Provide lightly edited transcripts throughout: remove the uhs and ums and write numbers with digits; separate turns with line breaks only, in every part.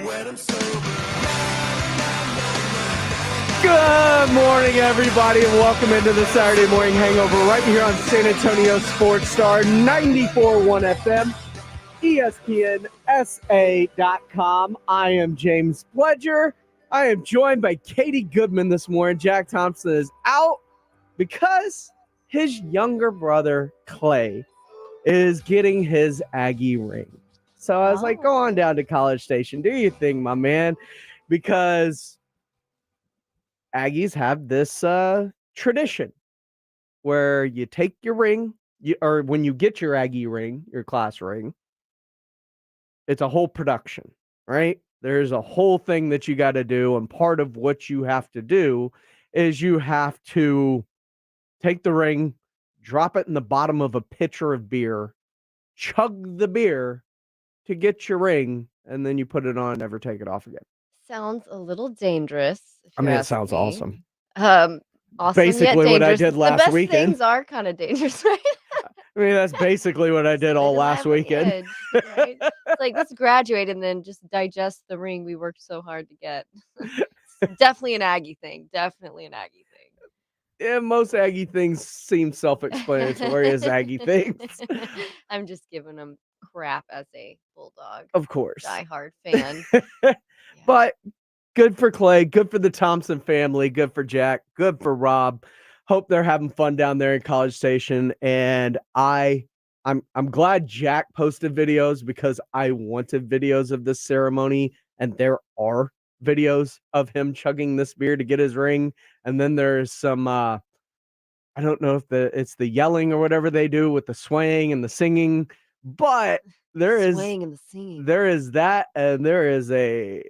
Good morning, everybody, and welcome into the Saturday Morning Hangover right here on San Antonio Sports Star 94.1 FM, ESPNSA.com. I am James Pledger. I am joined by Katie Goodman this morning. Jack Thompson is out because his younger brother, Clay, is getting his Aggie ring. So I was like, go on down to College Station. Do your thing, my man, because Aggies have this tradition where you take your ring, or when you get your Aggie ring, your class ring, it's a whole production, right? There's a whole thing that you got to do, and part of what you have to do is you have to take the ring, drop it in the bottom of a pitcher of beer, chug the beer to get your ring, and then you put it on and never take it off again.
Sounds a little dangerous.
I mean, it sounds awesome.
Awesome
Basically
yet
what I
dangerous.
did last
The best
weekend.
things are kind of dangerous, right?
I mean, that's basically what I did all last weekend.
Edge, right? It's like, let's graduate and then just digest the ring we worked so hard to get. Definitely an Aggie thing.
Yeah, most Aggie things seem self-explanatory as Aggie things.
I'm just giving them crap as a Bulldog.
Of course.
Diehard fan.
But good for Clay, good for the Thompson family, good for Jack, good for Rob. Hope they're having fun down there in College Station. And I'm glad Jack posted videos because I wanted videos of this ceremony, and there are videos of him chugging this beer to get his ring. And then there's some I don't know if it's the yelling or whatever they do with the swaying and the singing, but there is that, and there is a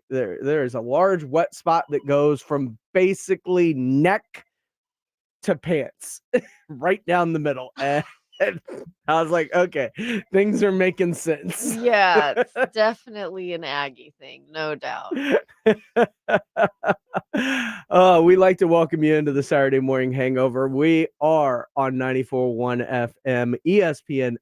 large wet spot that goes from basically neck to pants right down the middle. And I was like, okay, things are making sense.
Yeah, it's definitely an Aggie thing, no doubt.
We'd like to welcome you into the Saturday Morning Hangover. We are on 94.1 FM,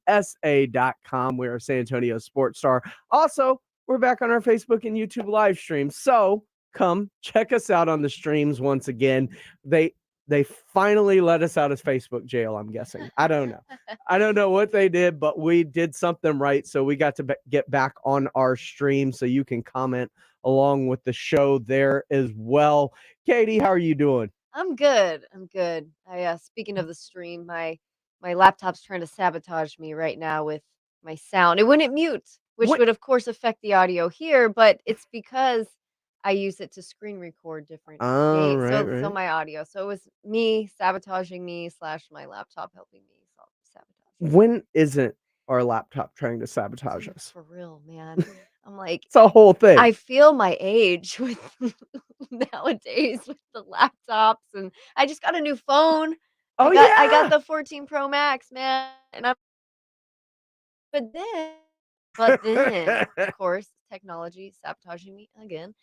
ESPNSA.com. We are San Antonio Sports Star. Also, we're back on our Facebook and YouTube live stream. So come check us out on the streams once again. They finally let us out of Facebook jail, I'm guessing. I don't know. I don't know what they did, but we did something right. So we got to get back on our stream, so you can comment along with the show there as well. Katie, how are you doing?
I'm good. Speaking of the stream, my laptop's trying to sabotage me right now with my sound. It wouldn't mute, which would of course affect the audio here, but it's because I use it to screen record different games.
Right.
So my audio. So it was me sabotaging me / my laptop helping me sabotage.
When isn't our laptop trying to sabotage us?
For real, man. I'm like,
it's a whole thing.
I feel my age with nowadays with the laptops, and I just got a new phone. I got the 14 Pro Max, man, and but then, of course, technology sabotaging me again.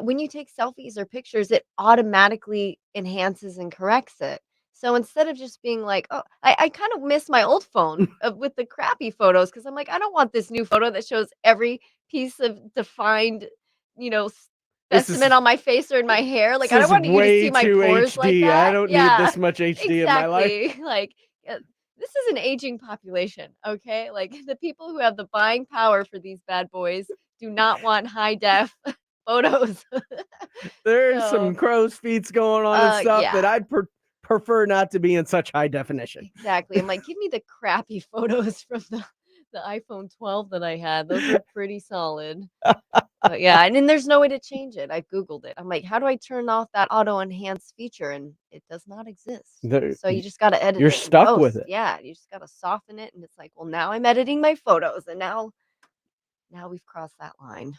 When you take selfies or pictures, it automatically enhances and corrects it. So instead of just being like, oh, I kind of miss my old phone with the crappy photos, because I'm like, I don't want this new photo that shows every piece of defined, specimen on my face or in my hair. Like, I don't want you to see my pores
HD.
like that.
I don't need this much HD in my life.
Like, this is an aging population, okay? Like, the people who have the buying power for these bad boys do not want high def photos.
There's some crow's feet going on and stuff that I'd prefer not to be in such high definition.
Exactly. I'm like, give me the crappy photos from the iPhone 12 that I had. Those were pretty solid. But yeah, and then there's no way to change it. I Googled it. I'm like, how do I turn off that auto enhance feature? And it does not exist. So you just got to edit it.
You're stuck with it.
Yeah, you just got to soften it. And it's like, well, now I'm editing my photos. And now we've crossed that line.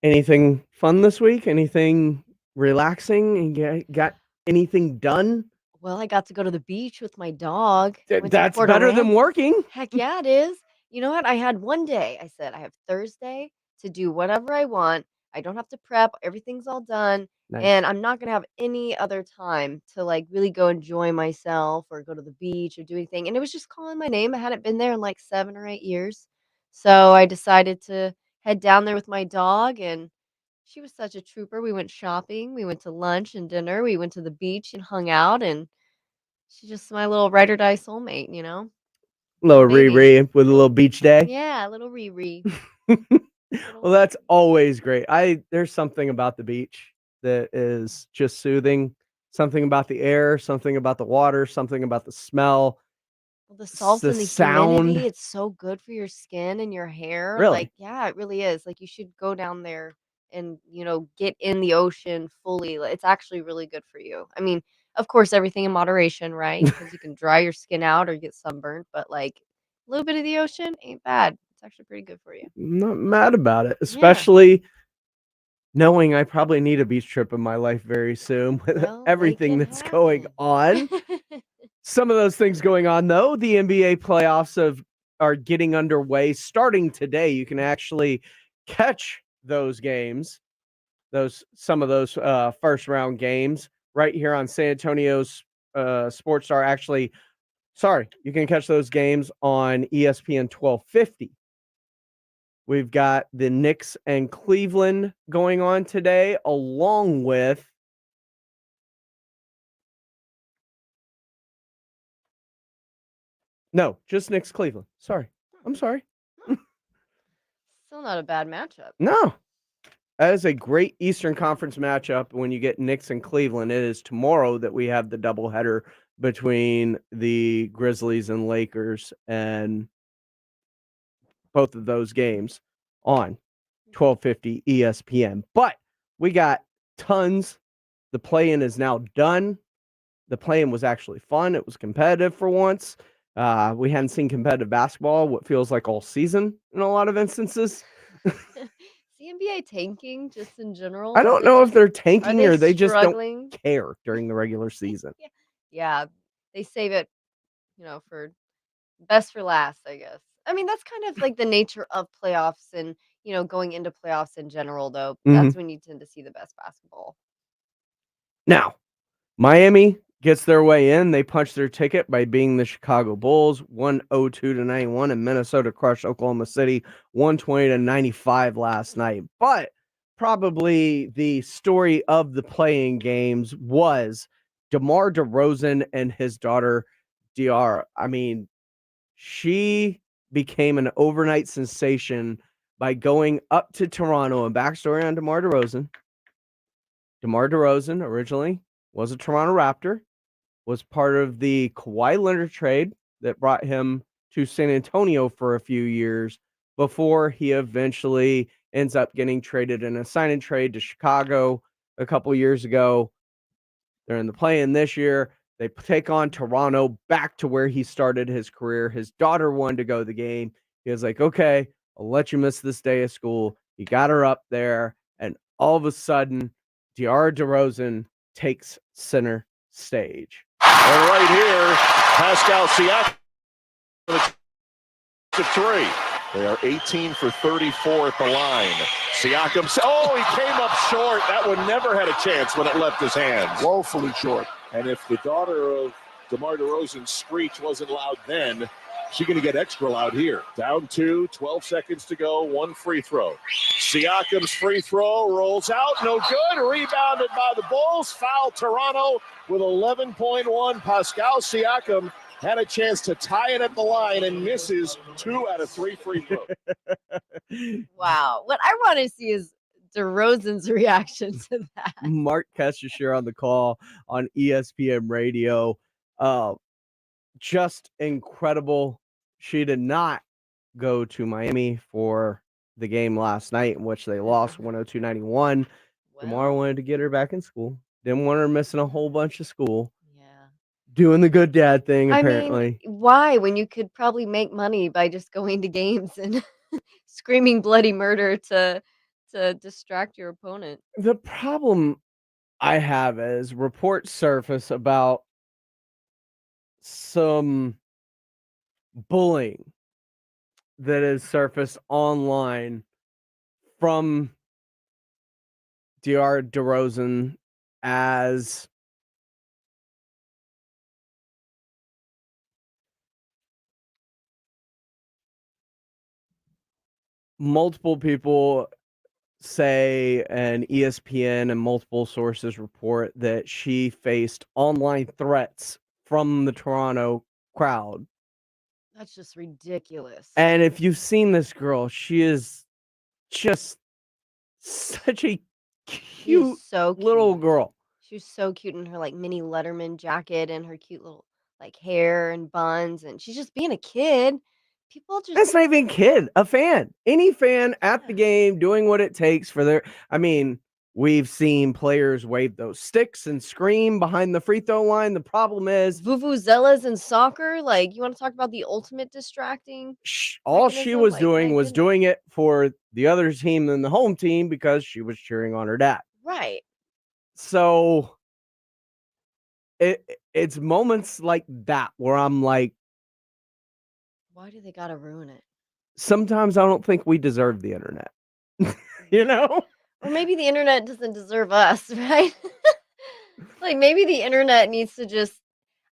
Anything fun this week? Anything relaxing? And got anything done?
Well, I got to go to the beach with my dog.
That's better than working.
Heck yeah, it is. You know what? I had one day. I said, I have Thursday to do whatever I want. I don't have to prep. Everything's all done.
Nice.
And I'm not going to have any other time to like really go enjoy myself or go to the beach or do anything. And it was just calling my name. I hadn't been there in like 7 or 8 years. So I decided to head down there with my dog, and she was such a trooper. We went shopping, we went to lunch and dinner, we went to the beach and hung out, and she's just my little ride or die soulmate,
Little
little baby.
Riri with a little beach day.
Yeah, little Riri, little
Well, that's
Riri.
always great. There's something about the beach that is just soothing. Something about the air, something about the water, something about the smell,
Well, the salt
the
and the
sound.
humidity, it's so good for your skin and your hair. Like,
Really?
yeah, it really is. Like, you should go down there and, get in the ocean fully. It's actually really good for you. I mean, of course, everything in moderation, right? Because you can dry your skin out or get sunburnt, but like a little bit of the ocean ain't bad. It's actually pretty good for you.
I'm not mad about it,
Yeah.
especially knowing I probably need a beach trip in my life very soon with
Well, make
everything
it
that's going
happen.
on. Some of those things going on, though, the NBA playoffs are getting underway starting today. You can actually catch those games, those some of those first round games right here on San Antonio's Sports Star. Actually, sorry, you can catch those games on ESPN 1250. We've got the Knicks and Cleveland going on today, along with no, just Knicks Cleveland. Sorry. I'm sorry.
Huh. Still not a bad matchup.
No. That is a great Eastern Conference matchup when you get Knicks and Cleveland. It is tomorrow that we have the doubleheader between the Grizzlies and Lakers, and both of those games on 1250 ESPN. But we got tons. The play-in is now done. The play-in was actually fun. It was competitive for once. We hadn't seen competitive basketball, what feels like all season in a lot of instances.
Is the NBA tanking just in
I
general?
don't know if they're
Are
tanking
they
or they just don't
struggling?
care during the regular season.
Yeah. Yeah, they save it, for best for last, I guess. I mean, that's kind of like the nature of playoffs and, going into playoffs in general, though.
Mhm.
That's when you tend to see the best basketball.
Now, Miami gets their way in. They punched their ticket by being the Chicago Bulls, 102 to 91, and Minnesota crushed Oklahoma City 120 to 95 last night. But probably the story of the playing games was DeMar DeRozan and his daughter Diarra. I mean, she became an overnight sensation by going up to Toronto. And backstory on DeMar DeRozan. DeMar DeRozan originally was a Toronto Raptor, was part of the Kawhi Leonard trade that brought him to San Antonio for a few years before he eventually ends up getting traded in a sign and trade to Chicago a couple years ago. They're in the play-in this year. They take on Toronto, back to where he started his career. His daughter wanted to go to the game. He was like, okay, I'll let you miss this day of school. He got her up there, and all of a sudden, DeAndre DeRozan takes center stage.
And right here, Pascal Siakam to three. They are 18 for 34 at the line. Siakam, he came up short. That one never had a chance when it left his hands.
Woefully short.
And if the daughter of DeMar DeRozan's screech wasn't loud then, she's going to get extra loud here. Down 2, 12 seconds to go, one free throw. Siakam's free throw rolls out, no good. Rebounded by the Bulls. Foul Toronto with 11.1. Pascal Siakam had a chance to tie it at the line and misses 2 out of 3 free throws.
Wow. What I want to see is DeRozan's reaction to that.
Mark Kesher on the call on ESPN Radio. Just incredible. She did not go to Miami for the game last night in which they lost 102-91. DeMar wanted to get her back in school. Didn't want her missing a whole bunch of school.
Yeah.
Doing the good dad thing,
I mean,
apparently.
why when you could probably make money by just going to games and screaming bloody murder to distract your opponent?
The problem I have is reports surface about some bullying that is surfaced online from DeAndre DeRozan as multiple people say, and ESPN and multiple sources report that she faced online threats from the Toronto crowd.
That's just ridiculous.
And if you've seen this girl, she is just such a
She is
cute
so
little
cute.
girl.
She was so cute in her like mini Letterman jacket and her cute little like hair and buns, and she's just being a kid. People just
That's not even a kid, a fan. Any fan at the
Yeah.
game doing what it takes for their. I mean, we've seen players wave those sticks and scream behind the free throw line. The problem is,
vuvuzelas in soccer. Like, you want to talk about the ultimate distracting
all she
mechanism?
was
Like, my
doing was
goodness.
doing it for the other team than the home team because she was cheering on her dad.
Right.
So it's moments like that where I'm like,
Why do they gotta ruin it?
sometimes I don't think we deserve the internet. You know?
Or maybe the internet doesn't deserve us, right? Like, maybe the internet needs to just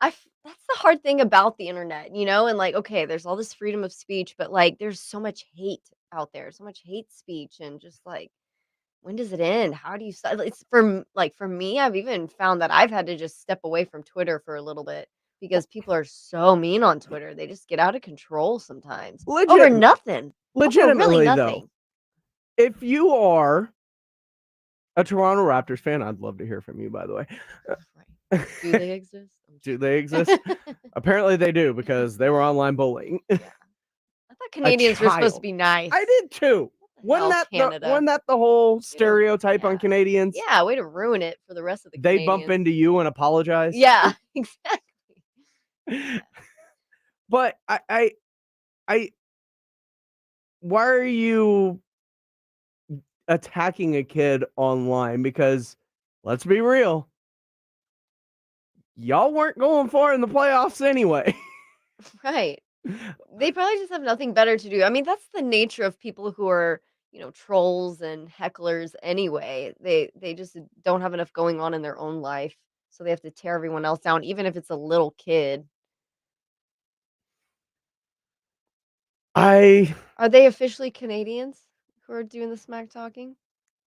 that's the hard thing about the internet, you know? And like, okay, there's all this freedom of speech, but like there's so much hate out there, so much hate speech, and just like, when does it end? How do you it's for me, I've even found that I've had to just step away from Twitter for a little bit because people are so mean on Twitter. They just get out of control sometimes over nothing. Over really
Legitimately, though,
nothing.
if you are a Toronto Raptors fan, I'd love to hear from you, by the way.
Right. Do they exist?
Do they exist? Apparently they do because they were online bullying.
Yeah. I thought Canadians were supposed to be nice.
I did too.
What the hell, Canada?
Wasn't that the whole stereotype on
Yeah.
Canadians?
Yeah, way to ruin it for the rest of the
They
Canadians.
bump into you and apologize.
Yeah, exactly. Yeah.
But I why are you attacking a kid online? Because let's be real, y'all weren't going far in the playoffs anyway.
Right. They probably just have nothing better to do. I mean, that's the nature of people who are, trolls and hecklers anyway. They just don't have enough going on in their own life, so they have to tear everyone else down, even if it's a little kid. Are they officially Canadians who are doing the smack talking?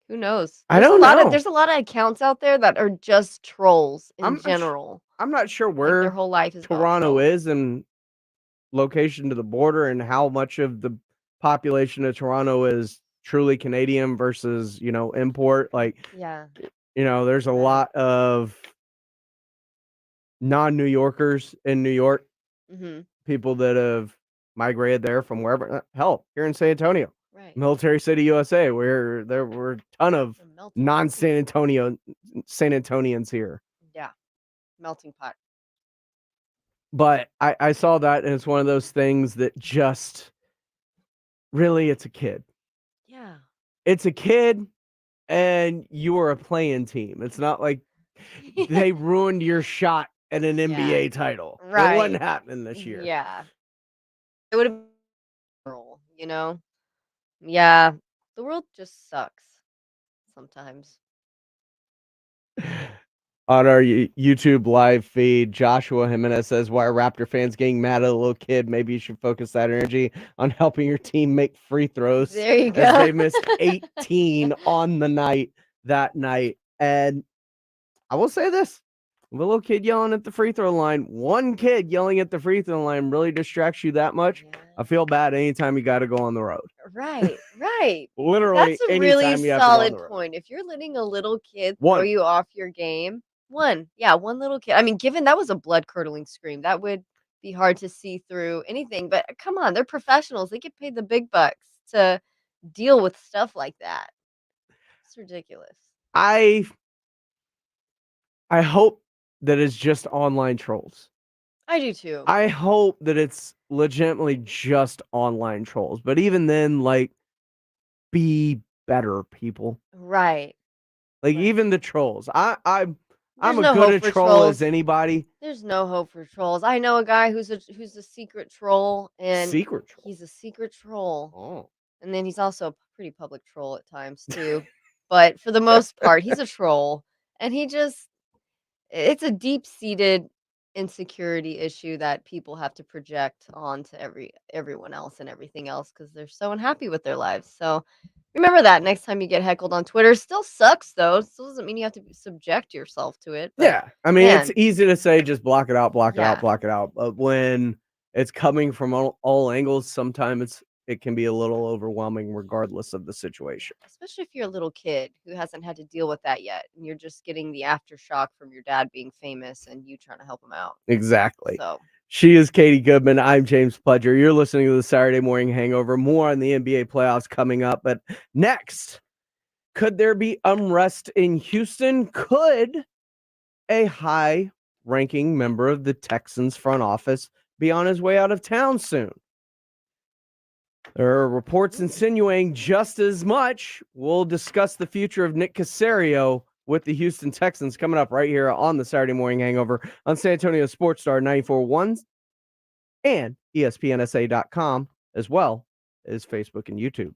Who knows?
I don't know.
There's a lot of accounts out there that are just trolls in general.
I'm not sure
Like, their
where
whole life is about
Toronto
trolling.
is in location to the border and how much of the population of Toronto is truly Canadian versus, import. Like,
Yeah.
there's a lot of non-New Yorkers in New York,
Mhm.
people that have migrated there from wherever. Hell, here in San Antonio,
Right.
Military City, USA, where there were a ton of
A melting pot.
non-San Antonians here.
Yeah. Melting pot.
But I saw that, and it's one of those things that just really, it's a kid.
Yeah.
It's a kid, and you are a playing team. It's not like they ruined your shot at an NBA title. It
Right.
wasn't happening this year.
Yeah. It would have been girl, you know? Yeah. The world just sucks sometimes.
On our YouTube live feed, Joshua Jimenez says, "Why are Raptor fans getting mad at a little kid? Maybe you should focus that energy on helping your team make free throws."
There you go.
As they missed 18 on the night that night. And I will say this. A little kid yelling at the free throw line, one kid yelling at the free throw line really distracts you that much.
Yeah.
I feel bad anytime you got to go on the road.
Right.
Literally,
That's a
anytime
really
you have to go on
solid
the road.
point. If you're letting a little kid throw
One.
you off your game, one little kid. I mean, given that was a blood curdling scream, that would be hard to see through anything. But come on, they're professionals. They get paid the big bucks to deal with stuff like that. It's ridiculous.
I hope that it's just online trolls.
I do too.
I hope that it's legitimately just online trolls. But even then, like, be better, people.
Right.
Like,
Right.
even the trolls. I'm
There's
as
no
good
hope
a
for
troll
trolls.
as anybody.
There's no hope for trolls. I know a guy who's a secret troll, and
Secret troll.
he's a secret troll.
Oh.
And then he's also a pretty public troll at times too. But for the most part, he's a troll. And it's a deep-seated insecurity issue that people have to project onto everyone else and everything else because they're so unhappy with their lives. So remember that next time you get heckled on Twitter. Still sucks though. Still doesn't mean you have to subject yourself to it. But
Yeah. I mean, it's
man,
easy to say just block it out, block it out,
yeah.
block it out. But when it's coming from all angles, sometimes it can be a little overwhelming regardless of the situation.
Especially if you're a little kid who hasn't had to deal with that yet, and you're just getting the aftershock from your dad being famous and you trying to help him out.
Exactly.
So
She is Katie Goodman. I'm James Pledger. You're listening to the Saturday Morning Hangover. More on the NBA playoffs coming up. But next, could there be unrest in Houston? Could a high-ranking member of the Texans front office be on his way out of town soon? There are reports insinuating just as much. We'll discuss the future of Nick Caserio with the Houston Texans coming up right here on the Saturday Morning Hangover on San Antonio Sports Star 94.1 and ESPNSA.com, as well as Facebook and YouTube.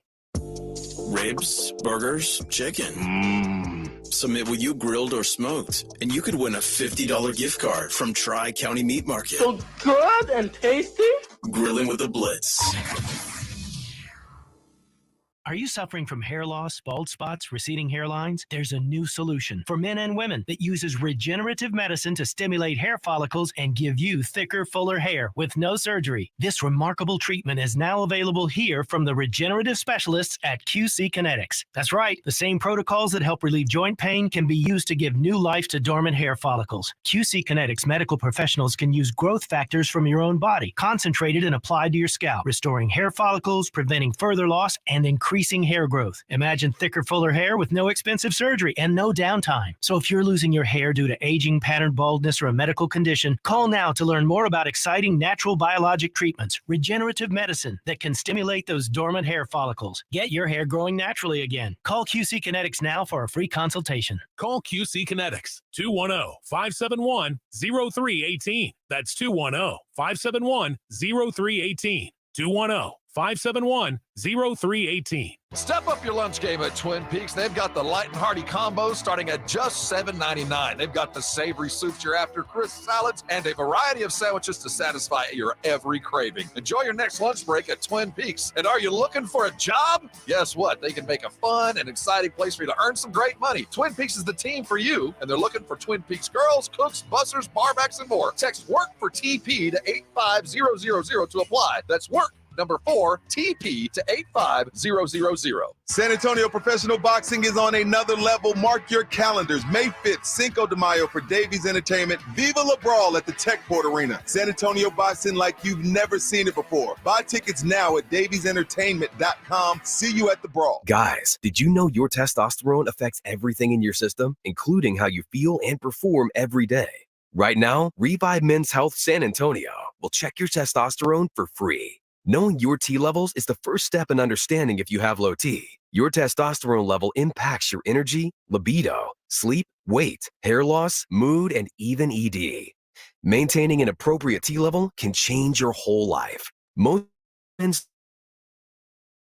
Ribs, burgers, chicken. Submit what you grilled or smoked, and you could win a $50 gift card from Tri-County Meat Market.
So good and tasty?
Grilling with the Blitz.
Are you suffering from hair loss, bald spots, receding hairlines? There's a new solution for men and women that uses regenerative medicine to stimulate hair follicles and give you thicker, fuller hair with no surgery. This remarkable treatment is now available here from the regenerative specialists at QC Kinetics. That's right, the same protocols that help relieve joint pain can be used to give new life to dormant hair follicles. QC Kinetics medical professionals can use growth factors from your own body, concentrated and applied to your scalp, restoring hair follicles, preventing further loss, and increasing hair growth. Imagine thicker, fuller hair with no expensive surgery and no downtime. So if you're losing your hair due to aging, pattern baldness, or a medical condition, call now to learn more about exciting natural biologic treatments, regenerative medicine that can stimulate those dormant hair follicles. Get your hair growing naturally again. Call QC Kinetics now for a free consultation.
Call QC Kinetics, 210-571-0318. That's 210-571-0318. 210-571-0318.
Step up your lunch game at Twin Peaks. They've got the light and hearty combos starting at just $7.99. They've got the savory soups you're after, crisp salads, and a variety of sandwiches to satisfy your every craving. Enjoy your next lunch break at Twin Peaks. And are you looking for a job? Guess what? They can make a fun and exciting place for you to earn some great money. Twin Peaks is the team for you, and they're looking for Twin Peaks girls, cooks, bussers, barbacks, and more. Text WORK for TP to 85000 to apply. That's WORK. Number 4, TP to 85000.
San Antonio Professional Boxing is on another level. Mark your calendars. May 5th, Cinco de Mayo for Davies Entertainment. Viva La Brawl at the Techport Arena. San Antonio boxing like you've never seen it before. Buy tickets now at daviesentertainment.com. See you at the Brawl.
Guys, did you know your testosterone affects everything in your system, including how you feel and perform every day? Right now, Revive Men's Health San Antonio will check your testosterone for free. Knowing your T levels is the first step in understanding if you have low T. Your testosterone level impacts your energy, libido, sleep, weight, hair loss, mood, and even ED. Maintaining an appropriate T level can change your whole life. Most men's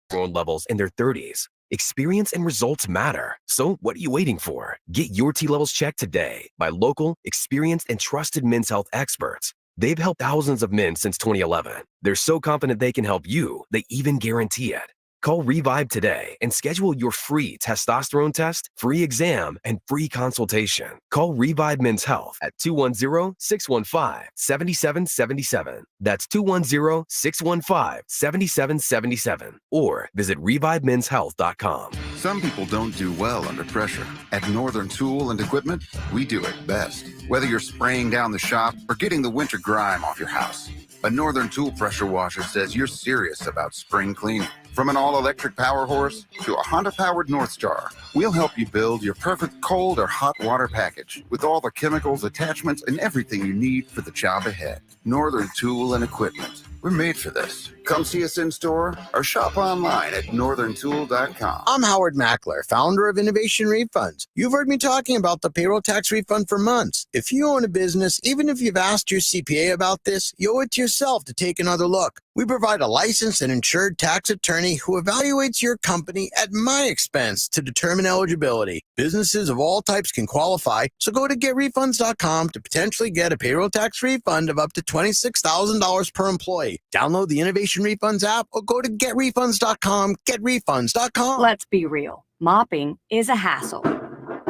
testosterone levels in their 30s. Experience and results matter. So what are you waiting for? Get your T levels checked today by local, experienced, and trusted men's health experts. They've helped thousands of men since 2011. They're so confident they can help you, they even guarantee it. Call Revive today and schedule your free testosterone test, free exam, and free consultation. Call Revive Men's Health at 210-615-7777. That's 210-615-7777. Or visit revivemenshealth.com.
Some people don't do well under pressure. At Northern Tool and Equipment, we do it best. Whether you're spraying down the shop or getting the winter grime off your house, a Northern Tool pressure washer says you're serious about spring cleaning. From an all-electric power horse to a Honda-powered North Star, we'll help you build your perfect cold or hot water package with all the chemicals, attachments, and everything you need for the job ahead. Northern Tool and Equipment. We're made for this. Come see us in store or shop online at northerntool.com.
I'm Howard Mackler, founder of Innovation Refunds. You've heard me talking about the payroll tax refund for months. If you own a business, even if you've asked your CPA about this, you owe it to yourself to take another look. We provide a licensed and insured tax attorney who evaluates your company at my expense to determine eligibility. Businesses of all types can qualify, so go to getrefunds.com to potentially get a payroll tax refund of up to $26,000 per employee. Download the Innovation Refunds app or go to getrefunds.com, getrefunds.com.
Let's be real. Mopping is a hassle.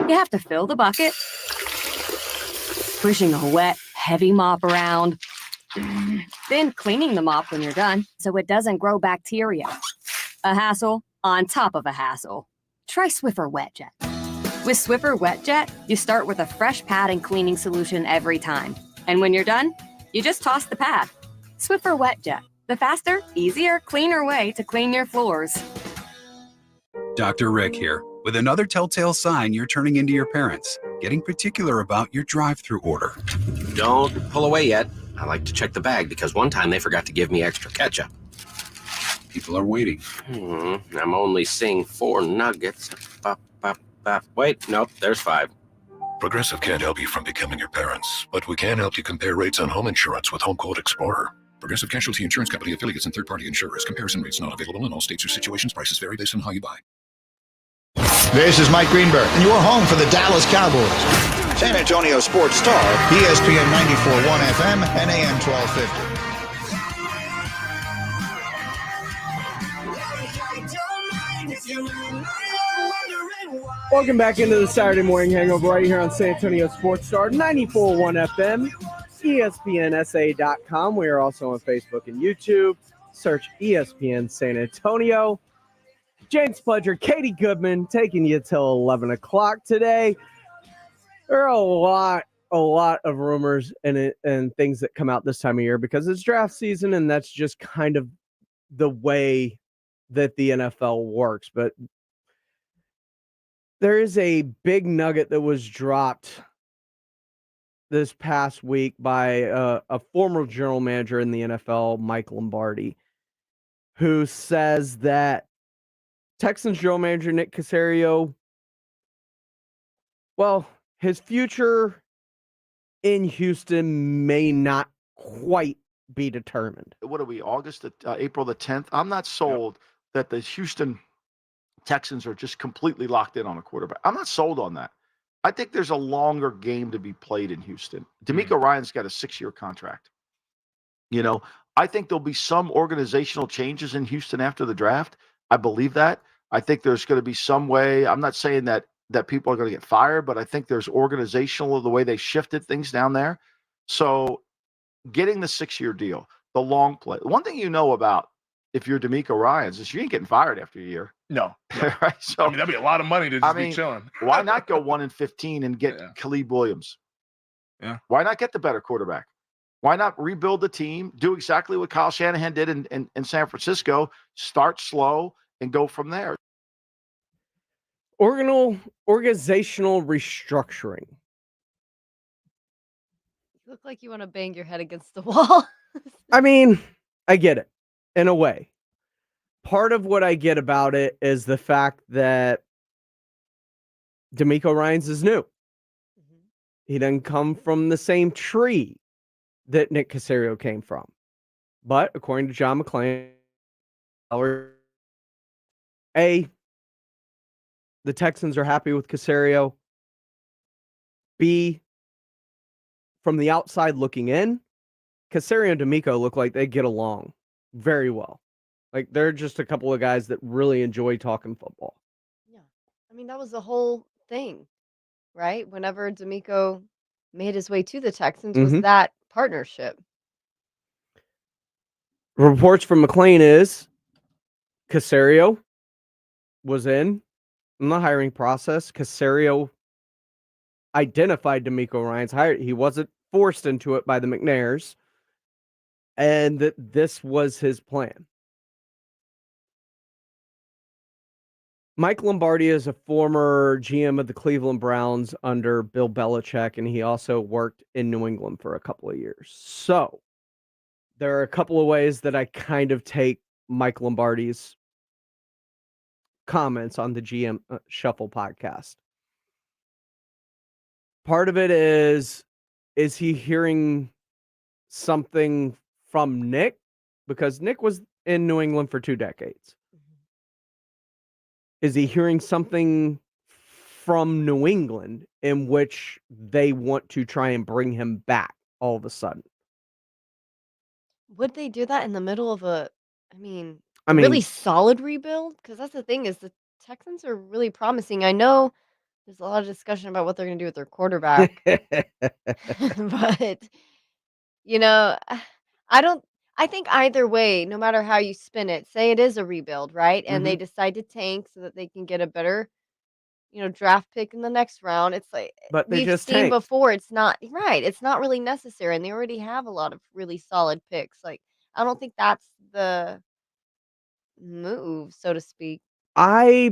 You have to fill the bucket, pushing a wet, heavy mop around, then cleaning the mop when you're done so it doesn't grow bacteria. A hassle on top of a hassle. Try Swiffer WetJet. With Swiffer WetJet, you start with a fresh pad and cleaning solution every time. And when you're done, you just toss the pad. Swiffer WetJet, the faster, easier, cleaner way to clean your floors.
Dr. Rick here, with another telltale sign you're turning into your parents, getting particular about your drive-through order.
Don't pull away yet. I like to check the bag because one time they forgot to give me extra ketchup.
People are waiting.
I'm only seeing 4 nuggets. Wait, nope, there's 5.
Progressive can't help you from becoming your parents, but we can help you compare rates on home insurance with Home Quote Explorer. Progressive Casualty Insurance Company affiliates and third-party insurers. Comparison rates not available in all states or situations. Prices vary based on how you buy.
This is Mike Greenberg, and you're home for the Dallas Cowboys. San Antonio Sports Star, ESPN 94.1 FM and AM 1250.
Welcome back into the Saturday Morning Hangover right here on San Antonio Sports Star, 94.1 FM, ESPNSA.com. We are also on Facebook and YouTube. Search ESPN San Antonio. James Pledger, Katie Goodman, taking you till 11 o'clock today. There are a lot of rumors and things that come out this time of year because it's draft season, and that's just kind of the way that the NFL works. But there is a big nugget that was dropped this past week by a former general manager in the NFL, Mike Lombardi, who says that Texans general manager Nick Caserio, well, his future in Houston may not quite be determined.
What are we, April the 10th? I'm not sold that the Houston Texans are just completely locked in on a quarterback. I'm not sold on that. I think there's a longer game to be played in Houston. D'Amico Ryan's got a 6-year contract. You know, I think there'll be some organizational changes in Houston after the draft. I believe that. I think there's going to be some way. I'm not saying that people are going to get fired, but I think there's organizational the way they shifted things down there. So getting the 6-year deal, the long play. One thing you know about if you're D'Amico Ryans is you ain't getting fired after a year.
No.
Right? So
I mean, that'd be a lot of money to just be chilling.
Why not go 1-15 and get Khalid Williams?
Yeah.
Why not get the better quarterback? Why not rebuild the team, do exactly what Kyle Shanahan did in San Francisco, start slow and go from there?
Organizational restructuring.
You look like you want to bang your head against the wall.
I mean, I get it in a way. Part of what I get about it is the fact that D'Amico Ryans is new. He doesn't come from the same tree that Nick Caserio came from. But according to John McClain, A, the Texans are happy with Caserio. B, from the outside looking in, Caserio and D'Amico look like they get along very well. Like, they're just a couple of guys that really enjoy talking football.
Yeah. I mean, that was the whole thing, right? Whenever D'Amico made his way to the Texans was that partnership.
Reports from McClain is Caserio was in the hiring process. Caserio identified D'Amico Ryans. He wasn't forced into it by the McNairs. And that this was his plan. Mike Lombardi is a former GM of the Cleveland Browns under Bill Belichick, and he also worked in New England for a couple of years. So, there are a couple of ways that I kind of take Mike Lombardi's comments on the GM Shuffle podcast. Part of it is he hearing something from Nick? Because Nick was in New England for 2 decades. Is he hearing something from New England in which they want to try and bring him back all of a sudden?
Would they do that in the middle of a I mean,
I
a really
mean,
solid rebuild? Because that's the thing is the Texans are really promising. I know there's a lot of discussion about what they're gonna do with their quarterback, but, you know, I don't I think either way, no matter how you spin it, say it is a rebuild, right? And they
Mhm.
decide to tank so that they can get a better, draft pick in the next round. It's like
But they
we've
just
seen
tanked.
before, it's not right. It's not really necessary, and they already have a lot of really solid picks. Like, I don't think that's the move, so to speak.
I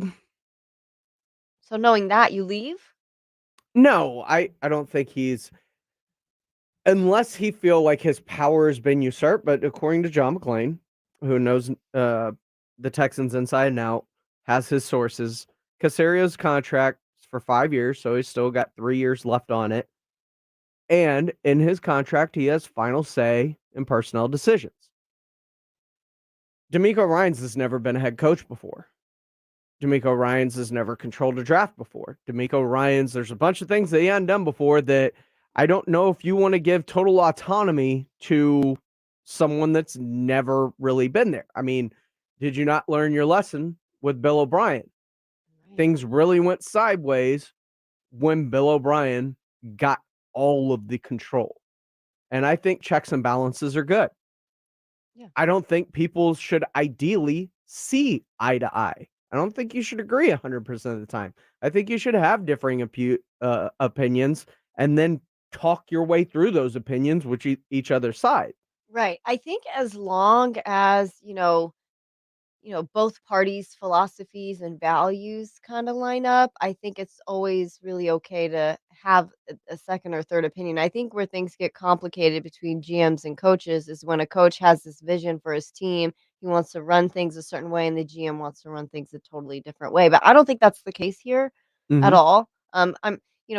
So knowing that, you leave?
No, I don't think he's unless he feel like his power has been usurped, but according to John McClain, who knows the Texans inside and out, has his sources. Casario's contract for 5 years, so he's still got 3 years left on it. And in his contract, he has final say in personnel decisions. D'Amico Ryans has never been a head coach before. D'Amico Ryans has never controlled a draft before. D'Amico Ryans, there's a bunch of things that he hadn't done before that I don't know if you want to give total autonomy to someone that's never really been there. I mean, did you not learn your lesson with Bill O'Brien? Things really went sideways when Bill O'Brien got all of the control. And I think checks and balances are good.
Yeah.
I don't think people should ideally see eye to eye. I don't think you should agree 100% of the time. I think you should have differing opinions and then talk your way through those opinions with each other's side.
Right. I think as long as, both parties' philosophies and values kind of line up, I think it's always really okay to have a second or third opinion. I think where things get complicated between GMs and coaches is when a coach has this vision for his team, he wants to run things a certain way, and the GM wants to run things a totally different way. But I don't think that's the case here at
Mhm.
all.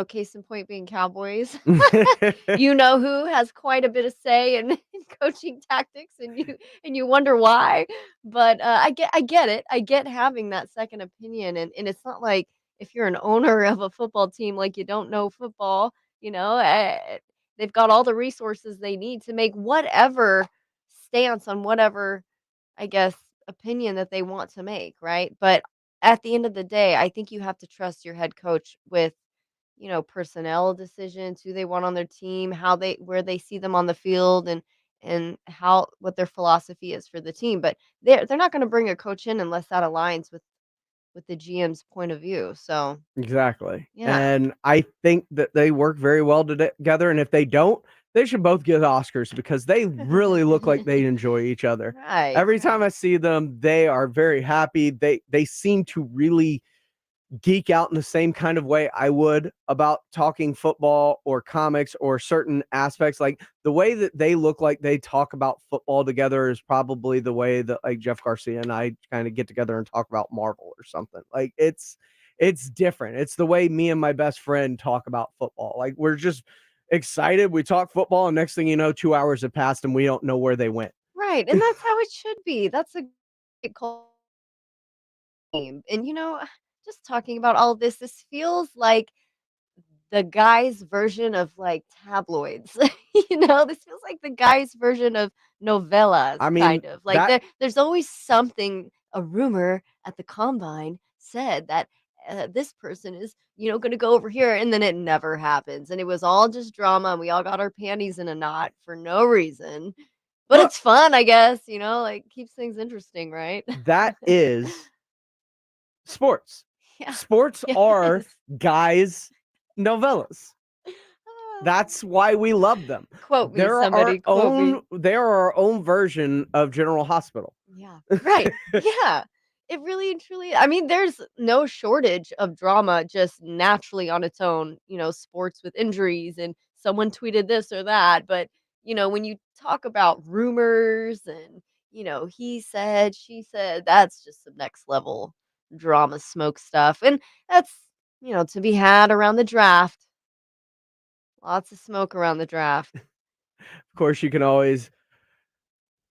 Case in point being Cowboys. Who has quite a bit of say in, in coaching tactics, and you wonder why. But I get it. I get having that second opinion, and it's not like if you're an owner of a football team, like you don't know football. They've got all the resources they need to make whatever stance on whatever, I guess, opinion that they want to make, right? But at the end of the day, I think you have to trust your head coach with personnel decisions, who they want on their team, where they see them on the field, and how what their philosophy is for the team. But they're not going to bring a coach in unless that aligns with the GM's point of view. So
Exactly.
yeah,
And I think that they work very well together. And if they don't, they should both get Oscars because they really look like they enjoy each other.
right.
Every time I see them, they are very happy. They seem to really geek out in the same kind of way I would about talking football or comics or certain aspects. Like the way that they look like they talk about football together is probably the way that like Jeff Garcia and I kind of get together and talk about Marvel or something. Like it's different. It's the way me and my best friend talk about football. Like we're just excited. We talk football, and next thing you know, 2 hours have passed and we don't know where they went.
Right, and that's how it should be. That's a great game. And just talking about all of this feels like the guy's version of, like, tabloids, This feels like the guy's version of novellas,
I mean,
kind of, like,
that
there's always something a rumor at the combine said that, this person is, gonna go over here, and then it never happens, and it was all just drama, and we all got our panties in a knot for no reason, but
well,
it's fun, I guess, like, keeps things interesting, right?
that is sports.
Yeah.
Sports are
Yes.
guys' novellas. That's why we love them.
Quote me, somebody, quote me.
They're our own version of General Hospital.
Yeah, right. Yeah. It really and truly I mean, there's no shortage of drama just naturally on its own, sports with injuries and someone tweeted this or that, but, when you talk about rumors and, he said, she said, that's just some next level drama smoke stuff. And that's, to be had around the draft. Lots of smoke around the draft.
Of course, you can always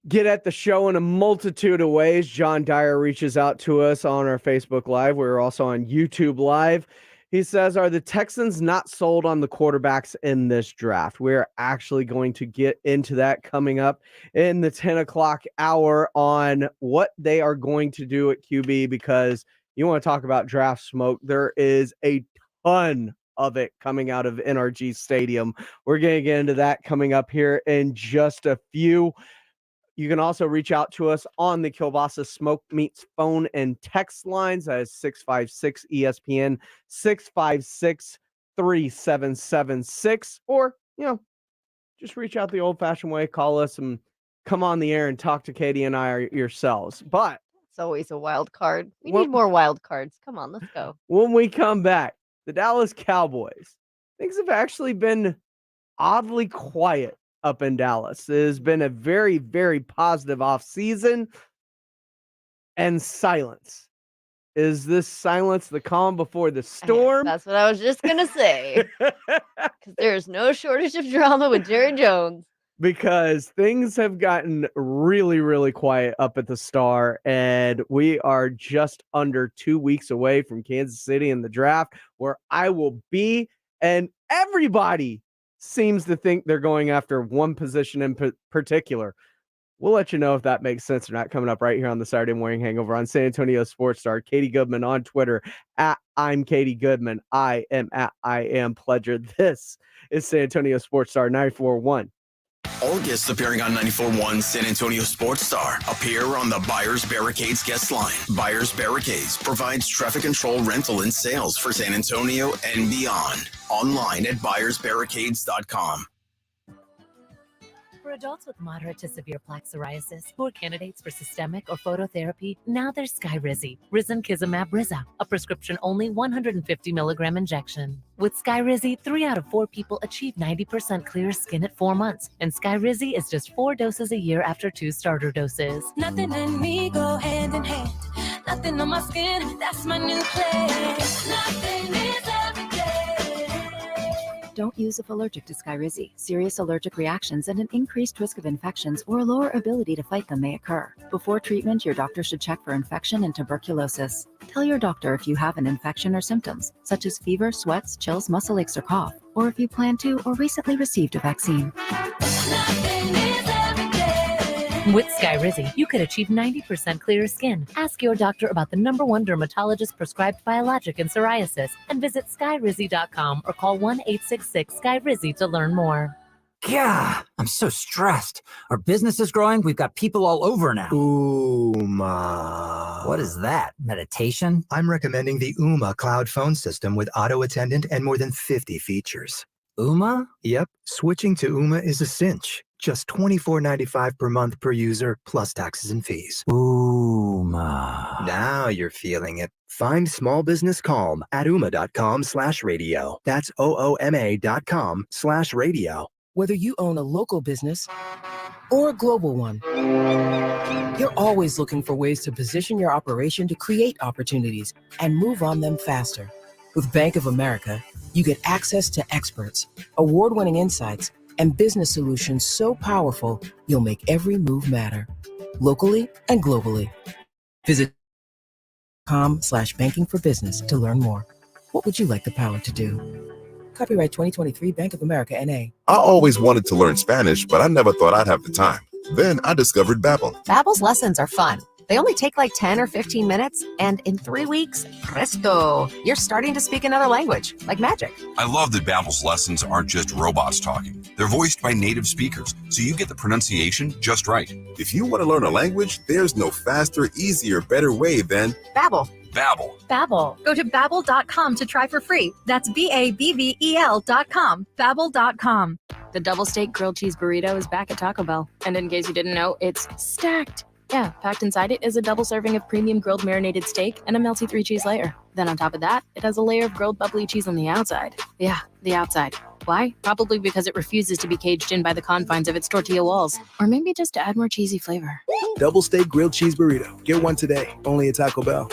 get at the show in a multitude of ways. John Dyer reaches out to us on our Facebook Live. We're also on YouTube Live. He says, are the Texans not sold on the quarterbacks in this draft? We're actually going to get into that coming up in the 10 o'clock hour on what they are going to do at QB, because you want to talk about draft smoke. There is a ton of it coming out of NRG Stadium. We're going to get into that coming up here in just a few. You can also reach out to us on the Kielbasa Smoke Meats phone and text lines. That is 656 ESPN 656-3776. Or, just reach out the old-fashioned way. Call us and come on the air and talk to Katie and I yourselves. But
it's always a wild card. We need more wild cards. Come on, let's go.
When we come back, the Dallas Cowboys, things have actually been oddly quiet up in Dallas. It has been a very, very positive offseason, and silence. Is this silence the calm before the storm?
That's what I was just going to say. Because there's no shortage of drama with Jerry Jones.
Because things have gotten really, really quiet up at the Star, and we are just under 2 weeks away from Kansas City in the draft, where I will be, and everybody seems to think they're going after one position in particular. We'll let you know if that makes sense or not, coming up right here on the Saturday Morning Hangover on San Antonio Sports Star. Katie Goodman on Twitter at I'm Katie Goodman. I am at I Am Pledger. This is San Antonio Sports Star 94.1.
All guests appearing on 94.1 San Antonio Sports Star appear on the Buyers Barricades guest line. Buyers Barricades provides traffic control, rental, and sales for San Antonio and beyond. Online at buyersbarricades.com.
For adults with moderate to severe plaque psoriasis who are candidates for systemic or phototherapy, now there's Skyrizi, Risankizumab Riza, a prescription-only 150 milligram injection. With Skyrizi, 3 out of 4 people achieve 90% clear skin at 4 months, and Skyrizi is just 4 doses a year after 2 starter doses.
Nothing and me go hand in hand. Nothing on my skin, that's my new play. Nothing is every day.
Don't use if allergic to Skyrizi. Serious allergic reactions and an increased risk of infections or a lower ability to fight them may occur. Before treatment, your doctor should check for infection and tuberculosis. Tell your doctor if you have an infection or symptoms, such as fever, sweats, chills, muscle aches, or cough, or if you plan to or recently received a vaccine.
With Skyrizi, you could achieve 90% clearer skin. Ask your doctor about the #1 dermatologist prescribed biologic in psoriasis and visit skyrizi.com or call 1-866-SKYRIZI to learn more.
Yeah, I'm so stressed. Our business is growing. We've got people all over now.
Ooma.
What is that? Meditation?
I'm recommending the Ooma cloud phone system with auto attendant and more than 50 features.
Ooma?
Yep. Switching to Ooma is a cinch. Just $24.95 per month per user, plus taxes and fees.
Ooma.
Now you're feeling it. Find small business calm at ooma.com/radio. That's OOMA.com/radio.
Whether you own a local business or a global one, you're always looking for ways to position your operation to create opportunities and move on them faster. With Bank of America, you get access to experts, award-winning insights, and business solutions so powerful, you'll make every move matter, locally and globally. Visit .com/banking for business to learn more. What would you like the power to do? Copyright 2023 Bank of America, N.A.
I always wanted to learn Spanish, but I never thought I'd have the time. Then I discovered Babbel.
Babbel's lessons are fun. They only take like 10 or 15 minutes, and in 3 weeks, presto, you're starting to speak another language, like magic.
I love that Babbel's lessons aren't just robots talking. They're voiced by native speakers, so you get the pronunciation just right.
If you want to learn a language, there's no faster, easier, better way than
Babbel.
Babbel.
Babbel. Go to babbel.com to try for free. That's BABBEL.com. Babbel.com.
The double steak grilled cheese burrito is back at Taco Bell. And in case you didn't know, it's stacked. Yeah, packed inside it is a double serving of premium grilled marinated steak and a melty 3-cheese layer. Then on top of that, it has a layer of grilled bubbly cheese on the outside. Yeah, the outside.
Why? Probably because it refuses to be caged in by the confines of its tortilla walls. Or maybe just to add more cheesy flavor.
Double steak grilled cheese burrito. Get one today. Only at Taco Bell.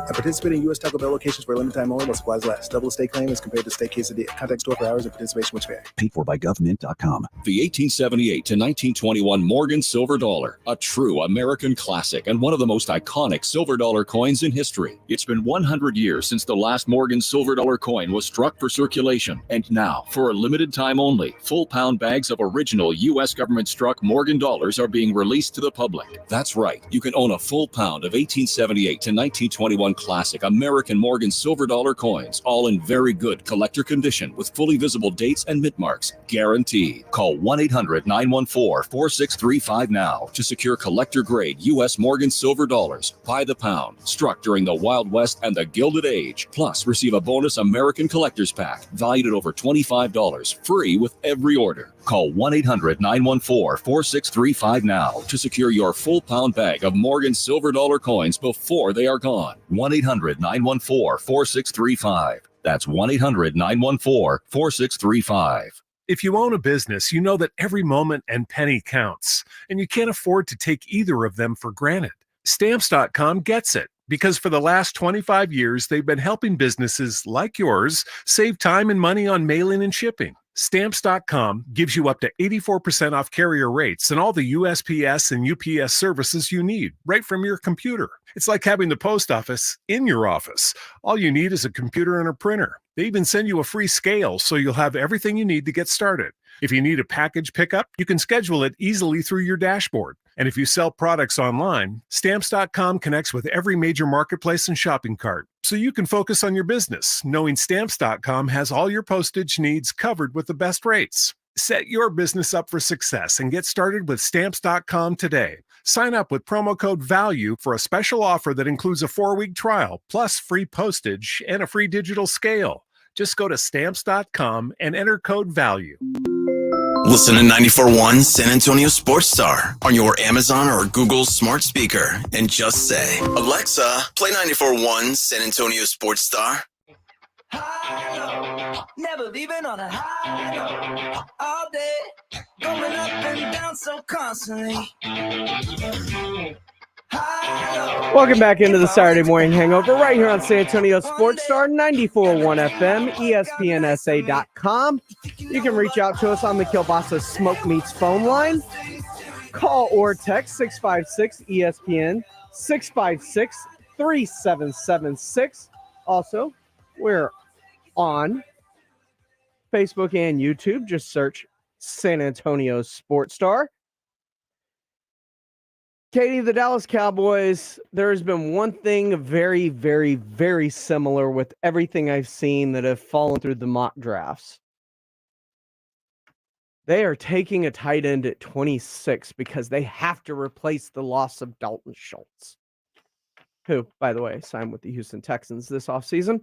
At participating U.S. Taco Bell locations for a limited time only while supplies last. Double steak claim is compared to steak quesadilla. Contact store for hours and participation which vary.
Paid for by government.com.
The 1878 to 1921 Morgan Silver Dollar, a true American classic and one of the most iconic silver dollar coins in history. It's been 100 years since the last Morgan Silver Dollar coin was struck for circulation. And now, for a limited time only, full pound bags of original U.S. government struck Morgan dollars are being released to the public. That's right. You can own a full pound of 1878 to 1921 classic American Morgan Silver Dollar coins, all in very good collector condition with fully visible dates and mint marks, guaranteed. Call 1-800-914-4635 now to secure collector-grade U.S. Morgan Silver Dollars by the pound, struck during the Wild West and the Gilded Age. Plus, receive a bonus American Collector's Pack valued at over $25, free with every order. Call 1-800-914-4635 now to secure your full pound bag of Morgan Silver Dollar coins before they are gone. 1-800-914-4635. That's 1-800-914-4635.
If you own a business, you know that every moment and penny counts, and you can't afford to take either of them for granted. Stamps.com gets it, because for the last 25 years, they've been helping businesses like yours save time and money on mailing and shipping. Stamps.com gives you up to 84% off carrier rates and all the USPS and UPS services you need right from your computer. It's like having the post office in your office. All you need is a computer and a printer. They even send you a free scale so you'll have everything you need to get started. If you need a package pickup, you can schedule it easily through your dashboard. And if you sell products online, Stamps.com connects with every major marketplace and shopping cart, so you can focus on your business, knowing Stamps.com has all your postage needs covered with the best rates. Set your business up for success and get started with Stamps.com today. Sign up with promo code VALUE for a special offer that includes a 4-week trial, plus free postage and a free digital scale. Just go to Stamps.com and enter code VALUE.
Listen to 94.1 San Antonio Sports Star on your Amazon or Google smart speaker and just say, Alexa, play 94.1 San Antonio Sports Star.
Never leaving on a high note. All day, going up and down so constantly.
Welcome back into the Saturday Morning Hangover right here on San Antonio Sports Star 94.1 FM, ESPNSA.com. You can reach out to us on the Kielbasa Smoke Meats phone line. Call or text 656-ESPN, 656-3776. Also, we're on Facebook and YouTube. Just search San Antonio Sports Star. Katie, the Dallas Cowboys, there has been one thing very, very, very similar with everything I've seen that have fallen through the mock drafts. They are taking a tight end at 26 because they have to replace the loss of Dalton Schultz, who, by the way, signed with the Houston Texans this offseason.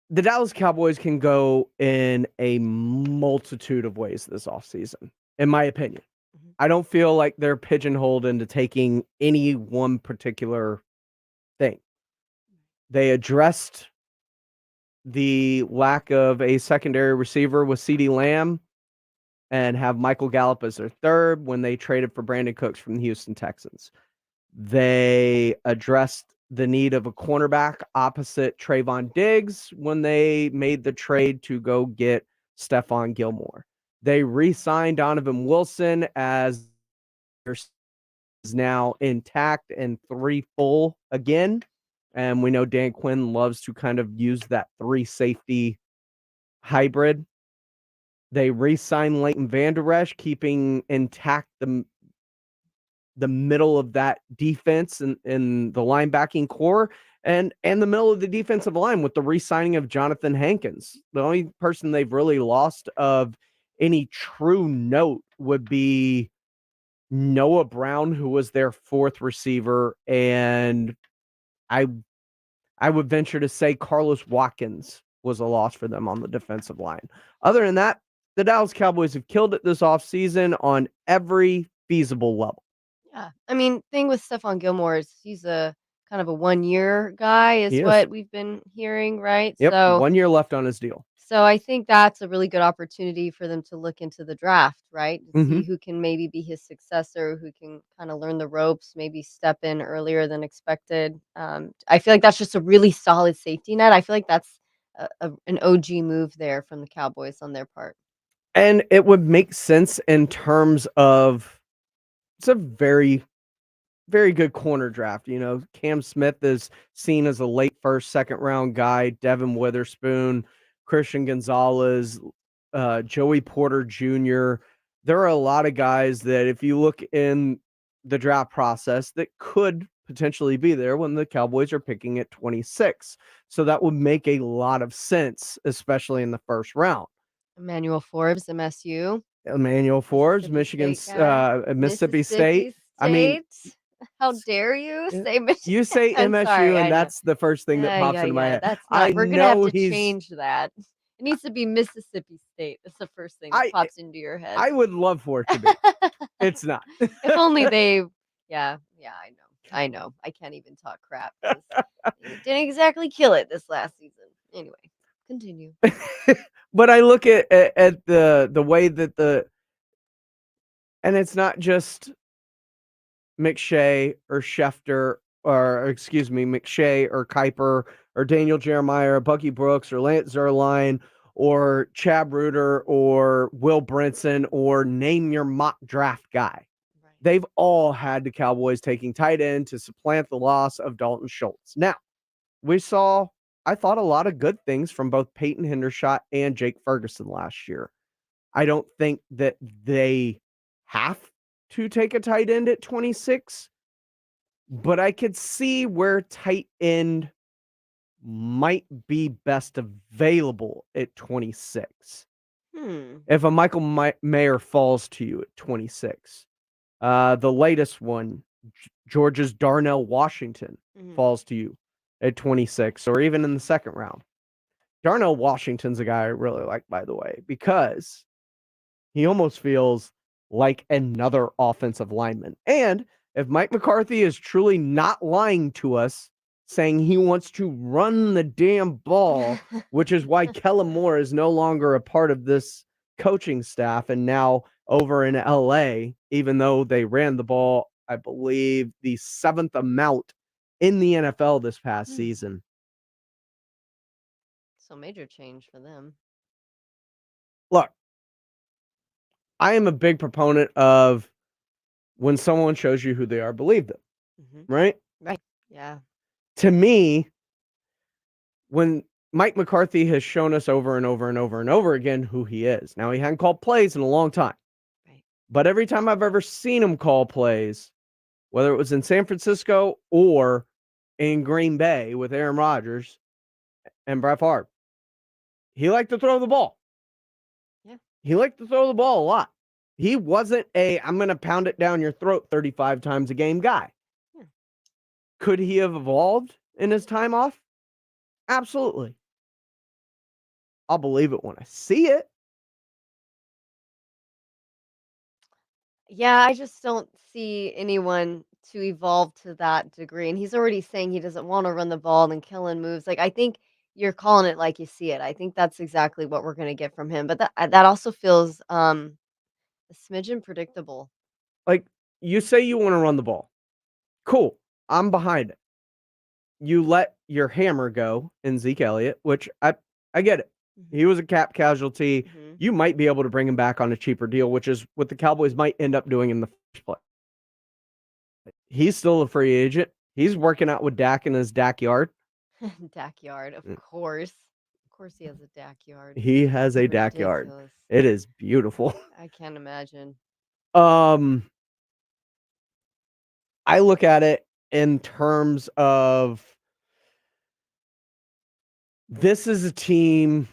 The Dallas Cowboys can go in a multitude of ways this offseason, in my opinion. I don't feel like they're pigeonholed into taking any one particular thing. They addressed the lack of a secondary receiver with CeeDee Lamb and have Michael Gallup as their third when they traded for Brandon Cooks from the Houston Texans. They addressed the need of a cornerback opposite Trayvon Diggs when they made the trade to go get Stephon Gilmore. They re-signed Donovan Wilson as is now intact and 3 full again. And we know Dan Quinn loves to kind of use that 3 safety hybrid. They re-signed Leighton Vander Esch, keeping intact the middle of that defense and the linebacking core and the middle of the defensive line with the re-signing of Jonathan Hankins. The only person they've really lost of any true note would be Noah Brown, who was their 4th receiver, and I would venture to say Carlos Watkins was a loss for them on the defensive line. Other than that, the Dallas Cowboys have killed it this offseason on every feasible level.
Yeah. I mean, thing with Stephon Gilmore is he's a kind of a 1-year guy is
He is.
what we've been hearing, right?
Yep,
So
1 year left on his deal.
So I think that's a really good opportunity for them to look into the draft, right? To see
Mhm.
who can maybe be his successor, who can kind of learn the ropes, maybe step in earlier than expected. I feel like that's just a really solid safety net. I feel like that's an OG move there from the Cowboys on their part.
And it would make sense in terms of it's a very, very good corner draft. You know, Cam Smith is seen as a late first, second round guy. Devin Witherspoon, Christian Gonzalez, Joey Porter Jr. There are a lot of guys that, if you look in the draft process, that could potentially be there when the Cowboys are picking at 26. So that would make a lot of sense, especially in the first round.
Emmanuel Forbes, MSU.
Emmanuel Forbes,
Mississippi State guy.
Mississippi State. I mean,
How dare you say Michigan?
you say
I'm
MSU,
sorry, I
and
know.
that's the first thing that pops into my head.
That's
I
not. We're gonna have
know
to
he's.
change that. It needs to be Mississippi State. That's the first thing that pops into your head.
I would love for it to be. It's not.
If only they. Yeah, I know. I know. I can't even talk crap. 'Cause they didn't exactly kill it this last season. Anyway, continue.
But I look at the way that and it's not just McShay or Schefter, or excuse me, McShay or Kuiper or Daniel Jeremiah or Bucky Brooks or Lance Zierlein or Chad Reuter or Will Brinson, or name your mock draft guy. They've all had the Cowboys taking tight end to supplant the loss of Dalton Schultz. Now, we saw, I thought, a lot of good things from both Peyton Hendershot and Jake Ferguson last year. I don't think that they have to take a tight end at 26, but I could see where tight end might be best available at 26. If a Michael Mayer falls to you at 26. The latest one, Georgia's Darnell Washington, falls to you at 26, or even in the second round. Darnell Washington's a guy I really like, by the way, because he almost feels like another offensive lineman. And if Mike McCarthy is truly not lying to us, saying he wants to run the damn ball, which is why Kellen Moore is no longer a part of this coaching staff and now over in LA, even though they ran the ball, I believe, the 7th amount in the NFL this past season.
So major change for them.
Look, I am a big proponent of when someone shows you who they are, believe them. Right?
Right. Yeah.
To me, when Mike McCarthy has shown us over and over and over and over again who he is. Now, he hadn't called plays in a long time.
Right.
But every time I've ever seen him call plays, whether it was in San Francisco or in Green Bay with Aaron Rodgers and Brett Favre, he liked to throw the ball.
Yeah.
He liked to throw the ball a lot. He wasn't I'm going to pound it down your throat 35 times a game guy.
Yeah.
Could he have evolved in his time off? Absolutely. I'll believe it when I see it.
Yeah, I just don't see anyone to evolve to that degree. And he's already saying he doesn't want to run the ball and Kellen moves. Like, I think you're calling it like you see it. I think that's exactly what we're going to get from him. But that also feels a smidgen predictable.
Like, you say you want to run the ball. Cool. I'm behind it. You let your hammer go in Zeke Elliott, which I get it. He was a cap casualty. You might be able to bring him back on a cheaper deal, which is what the Cowboys might end up doing in the first place. He's still a free agent. He's working out with Dak in his Dak yard.
Dak yard, of course. Of course he has a Dak yard.
He has a Dak yard.
Ridiculous.
It is beautiful.
I can't imagine.
I look at it in terms of this is a team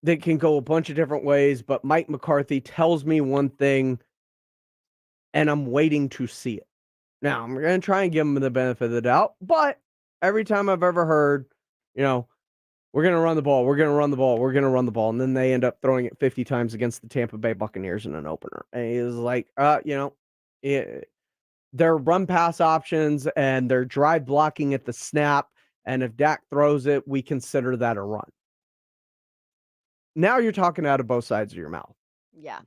that can go a bunch of different ways, but Mike McCarthy tells me one thing, and I'm waiting to see it. Now, I'm going to try and give him the benefit of the doubt, but every time I've ever heard, we're going to run the ball, we're going to run the ball, we're going to run the ball, and then they end up throwing it 50 times against the Tampa Bay Buccaneers in an opener. And he was like, their run pass options and their drive blocking at the snap. And if Dak throws it, we consider that a run. Now you're talking out of both sides of your mouth.
Yeah.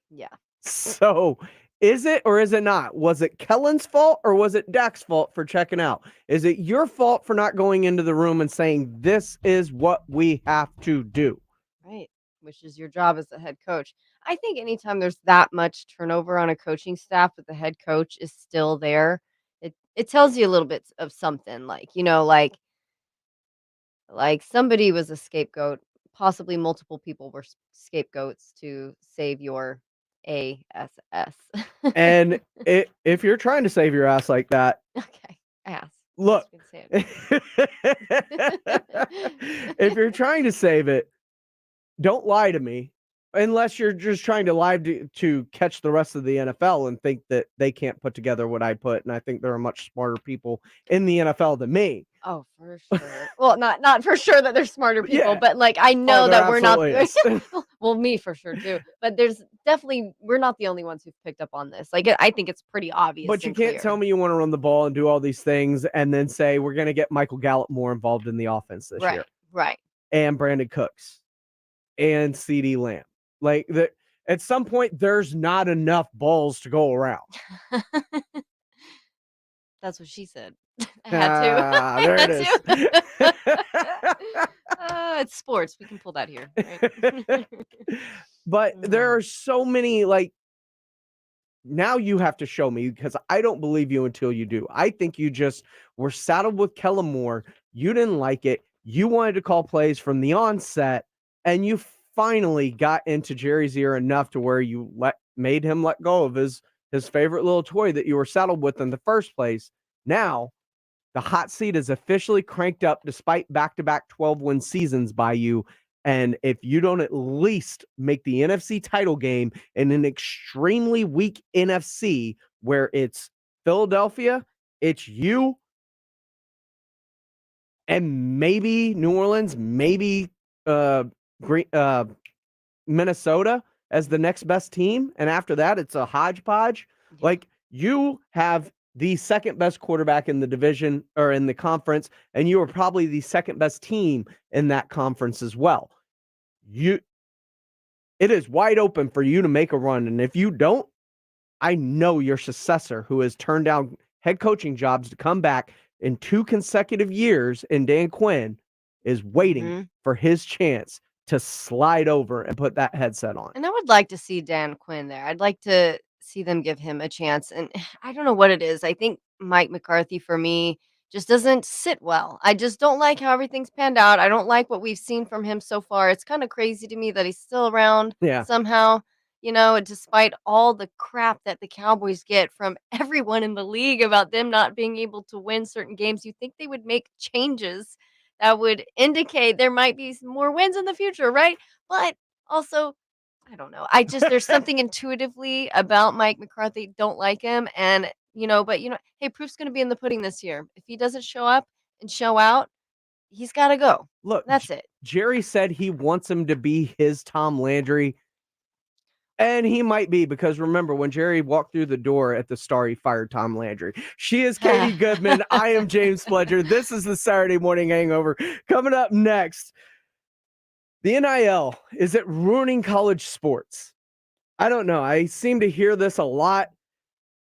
Yeah.
So is it or is it not? Was it Kellen's fault or was it Dak's fault for checking out? Is it your fault for not going into the room and saying, this is what we have to do?
Right. Which is your job as the head coach. I think anytime there's that much turnover on a coaching staff, but the head coach is still there, it tells you a little bit of something, like somebody was a scapegoat, possibly multiple people were scapegoats to save your ASS.
And if you're trying to save your ass like that,
Okay, ass.
look,
Yes, we can say it.
if you're trying to save it, don't lie to me unless you're just trying to lie to catch the rest of the NFL and think that they can't put together what I put. And I think there are much smarter people in the NFL than me.
Oh, for sure. Well, not for sure that they're smarter people,
Yeah.
but like I know
there
that we're not.
absolutely is.
Well, me for sure too. But there's definitely we're not the only ones who've picked up on this. Like I think it's pretty obvious.
But you
and
can't
clear.
tell me you want to run the ball and do all these things and then say we're going to get Michael Gallup more involved in the offense this year.
Right.
And Brandon Cooks and CeeDee Lamb. Like at some point, there's not enough balls to go around.
That's what she said. I had to.
There it is.
It's sports. We can pull that here. Right?
But there are so many, like, now you have to show me because I don't believe you until you do. I think you just were saddled with Kellen Moore. You didn't like it. You wanted to call plays from the onset, and you finally got into Jerry's ear enough to where you made him let go of his favorite little toy that you were saddled with in the first place. Now, the hot seat is officially cranked up despite back-to-back 12-win seasons by you. And if you don't at least make the NFC title game in an extremely weak NFC where it's Philadelphia, it's you, and maybe New Orleans, maybe Minnesota as the next best team, and after that, it's a hodgepodge. Like, you have the second best quarterback in the division or in the conference, and you are probably the second best team in that conference as well. It is wide open for you to make a run, and if you don't, I know your successor, who has turned down head coaching jobs to come back in 2 consecutive years, in Dan Quinn, is waiting for his chance to slide over and put that headset on.
And I would like to see Dan Quinn there. I'd like to see them give him a chance. And I don't know what it is. I think Mike McCarthy, for me, just doesn't sit well. I just don't like how everything's panned out. I don't like what we've seen from him so far. It's kind of crazy to me that he's still around somehow, despite all the crap that the Cowboys get from everyone in the league about them not being able to win certain games. You think they would make changes that would indicate there might be some more wins in the future, right? But also, I don't know. There's something intuitively about Mike McCarthy. Don't like him. And, hey, proof's going to be in the pudding this year. If he doesn't show up and show out, he's got to go.
Look,
that's it.
Jerry said he wants him to be his Tom Landry. And he might be, because remember, when Jerry walked through the door at the Star, he fired Tom Landry. She is Katie Goodman. I am James Pledger. This is the Saturday Morning Hangover. Coming up next, the NIL, is it ruining college sports? I don't know. I seem to hear this a lot.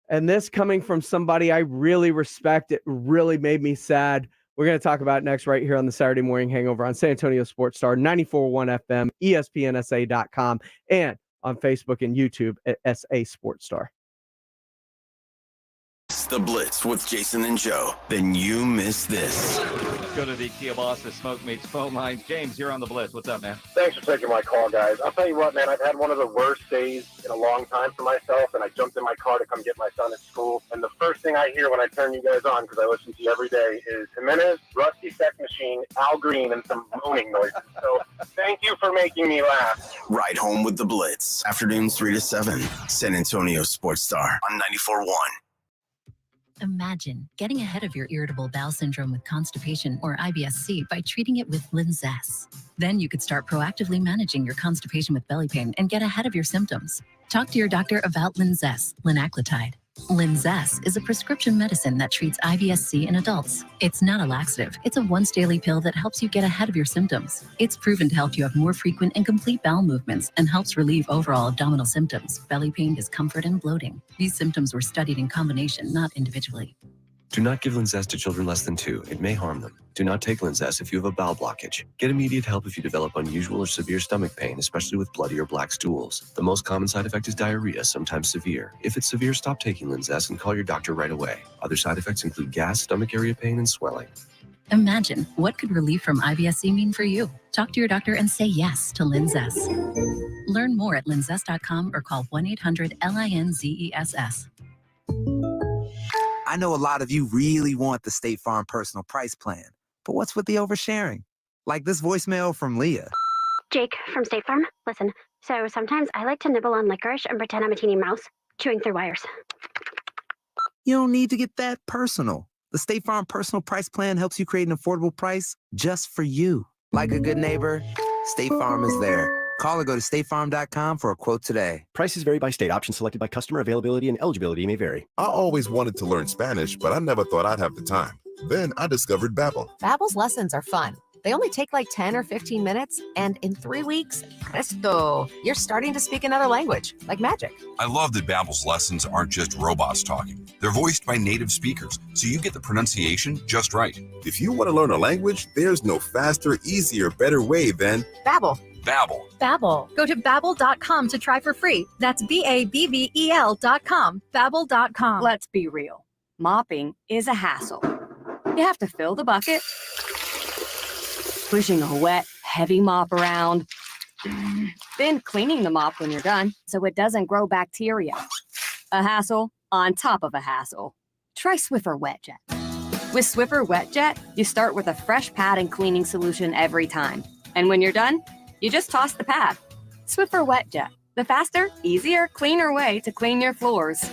And this coming from somebody I really respect, it really made me sad. We're going to talk about it next right here on the Saturday Morning Hangover on San Antonio Sports Star, 94.1 FM, ESPNSA.com, and on Facebook and YouTube at SA Sports Star.
It's the Blitz with Jason and Joe. Then you miss this.
Let's go to the Kielbasa Smoke Meats phone lines. James, you're on the Blitz. What's up, man?
Thanks for taking my call, guys. I'll tell you what, man, I've had one of the worst days in a long time for myself, and I jumped in my car to come get my son at school, and the first thing I hear when I turn you guys on, because I listen to you every day, is Jimenez, Rusty Sex Machine, Al Green, and some moaning noises. So thank you for making me laugh.
Ride home with the Blitz. Afternoons 3 to 7. San Antonio Sports Star on 94.1.
Imagine getting ahead of your irritable bowel syndrome with constipation or IBS-C by treating it with Linzess. Then you could start proactively managing your constipation with belly pain and get ahead of your symptoms. Talk to your doctor about Linzess, linaclotide. Linzess is a prescription medicine that treats IBS-C in adults. It's not a laxative. It's a once-daily pill that helps you get ahead of your symptoms. It's proven to help you have more frequent and complete bowel movements and helps relieve overall abdominal symptoms, belly pain, discomfort, and bloating. These symptoms were studied in combination, not individually.
Do not give Linzess to children less than 2. It may harm them. Do not take Linzess if you have a bowel blockage. Get immediate help if you develop unusual or severe stomach pain, especially with bloody or black stools. The most common side effect is diarrhea, sometimes severe. If it's severe, stop taking Linzess and call your doctor right away. Other side effects include gas, stomach area pain, and swelling.
Imagine, what could relief from IBS-C mean for you? Talk to your doctor and say yes to Linzess. Learn more at linzess.com or call 1-800-LINZESS.
I know a lot of you really want the State Farm personal price plan, but what's with the oversharing? Like this voicemail from Leah.
Jake from State Farm. Listen, so sometimes I like to nibble on licorice and pretend I'm a teeny mouse, chewing through wires.
You don't need to get that personal. The State Farm personal price plan helps you create an affordable price just for you. Like a good neighbor, State Farm is there. Call or go to statefarm.com for a quote today.
Prices vary by state. Options selected by customer. Availability and eligibility may vary.
I always wanted to learn Spanish, but I never thought I'd have the time. Then I discovered Babbel.
Babbel's lessons are fun. They only take like 10 or 15 minutes, and in 3 weeks, presto, you're starting to speak another language, like magic.
I love that Babbel's lessons aren't just robots talking. They're voiced by native speakers, so you get the pronunciation just right.
If you want to learn a language, there's no faster, easier, better way than
Babbel.
Babbel.
Babbel. Go to babbel.com to try for free. That's BABBEL.com. Babbel.com.
Let's be real. Mopping is a hassle. You have to fill the bucket, pushing a wet, heavy mop around, then cleaning the mop when you're done so it doesn't grow bacteria. A hassle on top of a hassle. Try Swiffer Wet Jet. With Swiffer Wet Jet, you start with a fresh pad and cleaning solution every time. And when you're done, you just toss the pad. Swiffer Wet Jet, the faster, easier, cleaner way to clean your floors.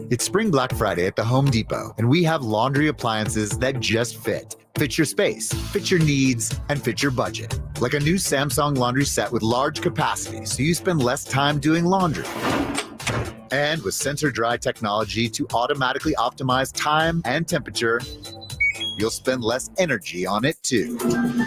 It's Spring Black Friday at the Home Depot, and we have laundry appliances that just fit. Fit your space, fit your needs, and fit your budget. Like a new Samsung laundry set with large capacity, so you spend less time doing laundry. And with sensor dry technology to automatically optimize time and temperature, you'll spend less energy on it too.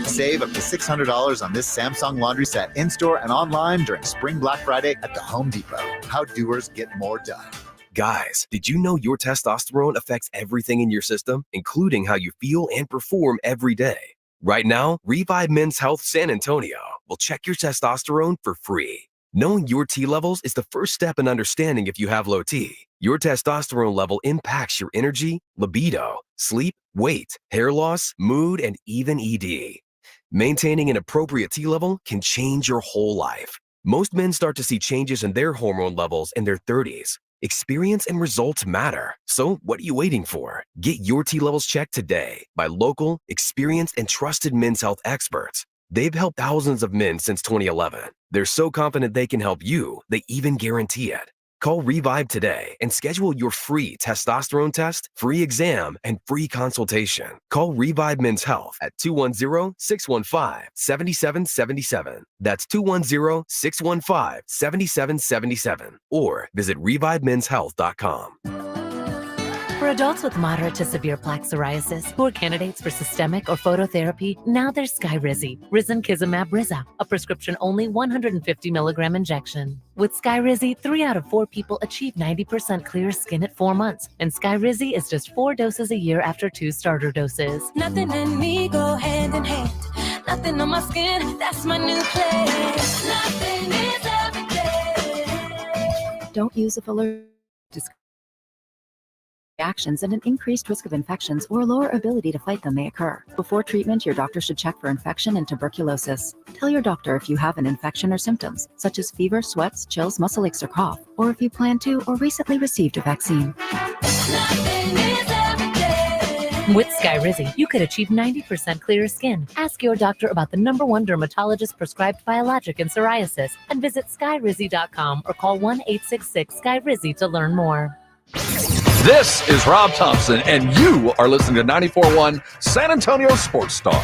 Save up to $600 on this Samsung laundry set in-store and online during Spring Black Friday at the Home Depot. How doers get more done.
Guys, did you know your testosterone affects everything in your system, including how you feel and perform every day? Right now, Revive Men's Health San Antonio will check your testosterone for free. Knowing your T levels is the first step in understanding if you have low T. Your testosterone level impacts your energy, libido, sleep, weight, hair loss, mood, and even ED. Maintaining an appropriate T level can change your whole life. Most men start to see changes in their hormone levels in their 30s. Experience and results matter. So what are you waiting for? Get your T levels checked today by local, experienced, and trusted men's health experts. They've helped thousands of men since 2011. They're so confident they can help you, they even guarantee it. Call Revive today and schedule your free testosterone test, free exam, and free consultation. Call Revive Men's Health at 210-615-7777. That's 210-615-7777. Or visit revivemenshealth.com.
For adults with moderate to severe plaque psoriasis who are candidates for systemic or phototherapy, now there's Skyrizi, risankizumab Riza, a prescription-only 150 milligram injection. With Skyrizi, 3 out of 4 people achieve 90% clear skin at 4 months, and Skyrizi is just 4 doses a year after 2 starter doses.
Nothing and me go hand in hand. Nothing on my skin, that's my new place. Nothing is everything.
Don't use if allergic reactions and an increased risk of infections or a lower ability to fight them may occur. Before treatment, your doctor should check for infection and tuberculosis. Tell your doctor if you have an infection or symptoms, such as fever, sweats, chills, muscle aches, or cough, or if you plan to or recently received a vaccine.
With Skyrizi, you could achieve 90% clearer skin. Ask your doctor about the #1 dermatologist-prescribed biologic in psoriasis and visit skyrizi.com or call 1-866-SKYRIZI to learn more.
This is Rob Thompson, and you are listening to 94.1 San Antonio Sports Star.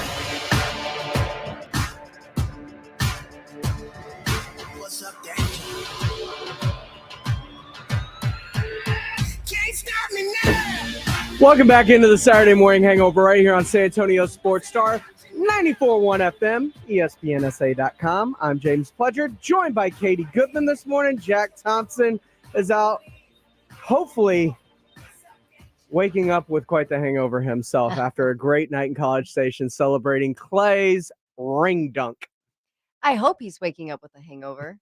Welcome back into the Saturday morning hangover right here on San Antonio Sports Star, 94.1 FM, ESPNSA.com. I'm James Pledger, joined by Katie Goodman this morning. Jack Thompson is out, hopefully waking up with quite the hangover himself after a great night in College Station celebrating Clay's ring dunk.
I hope he's waking up with a hangover.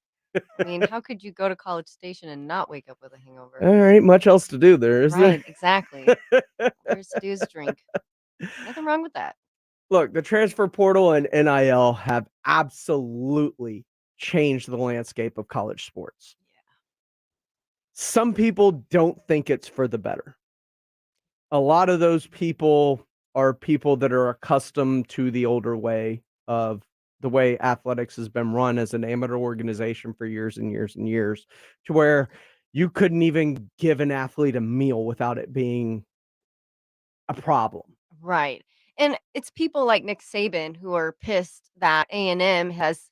I mean, how could you go to College Station and not wake up with a hangover?
All right, much else to do there, is
Right,
there?
exactly. All there's to do is drink. Nothing wrong with that.
Look, the transfer portal and NIL have absolutely changed the landscape of college sports. Some people don't think it's for the better. A lot of those people are people that are accustomed to the older way of the way athletics has been run as an amateur organization for years and years and years, to where you couldn't even give an athlete a meal without it being a problem.
Right. And it's people like Nick Saban who are pissed that A&M has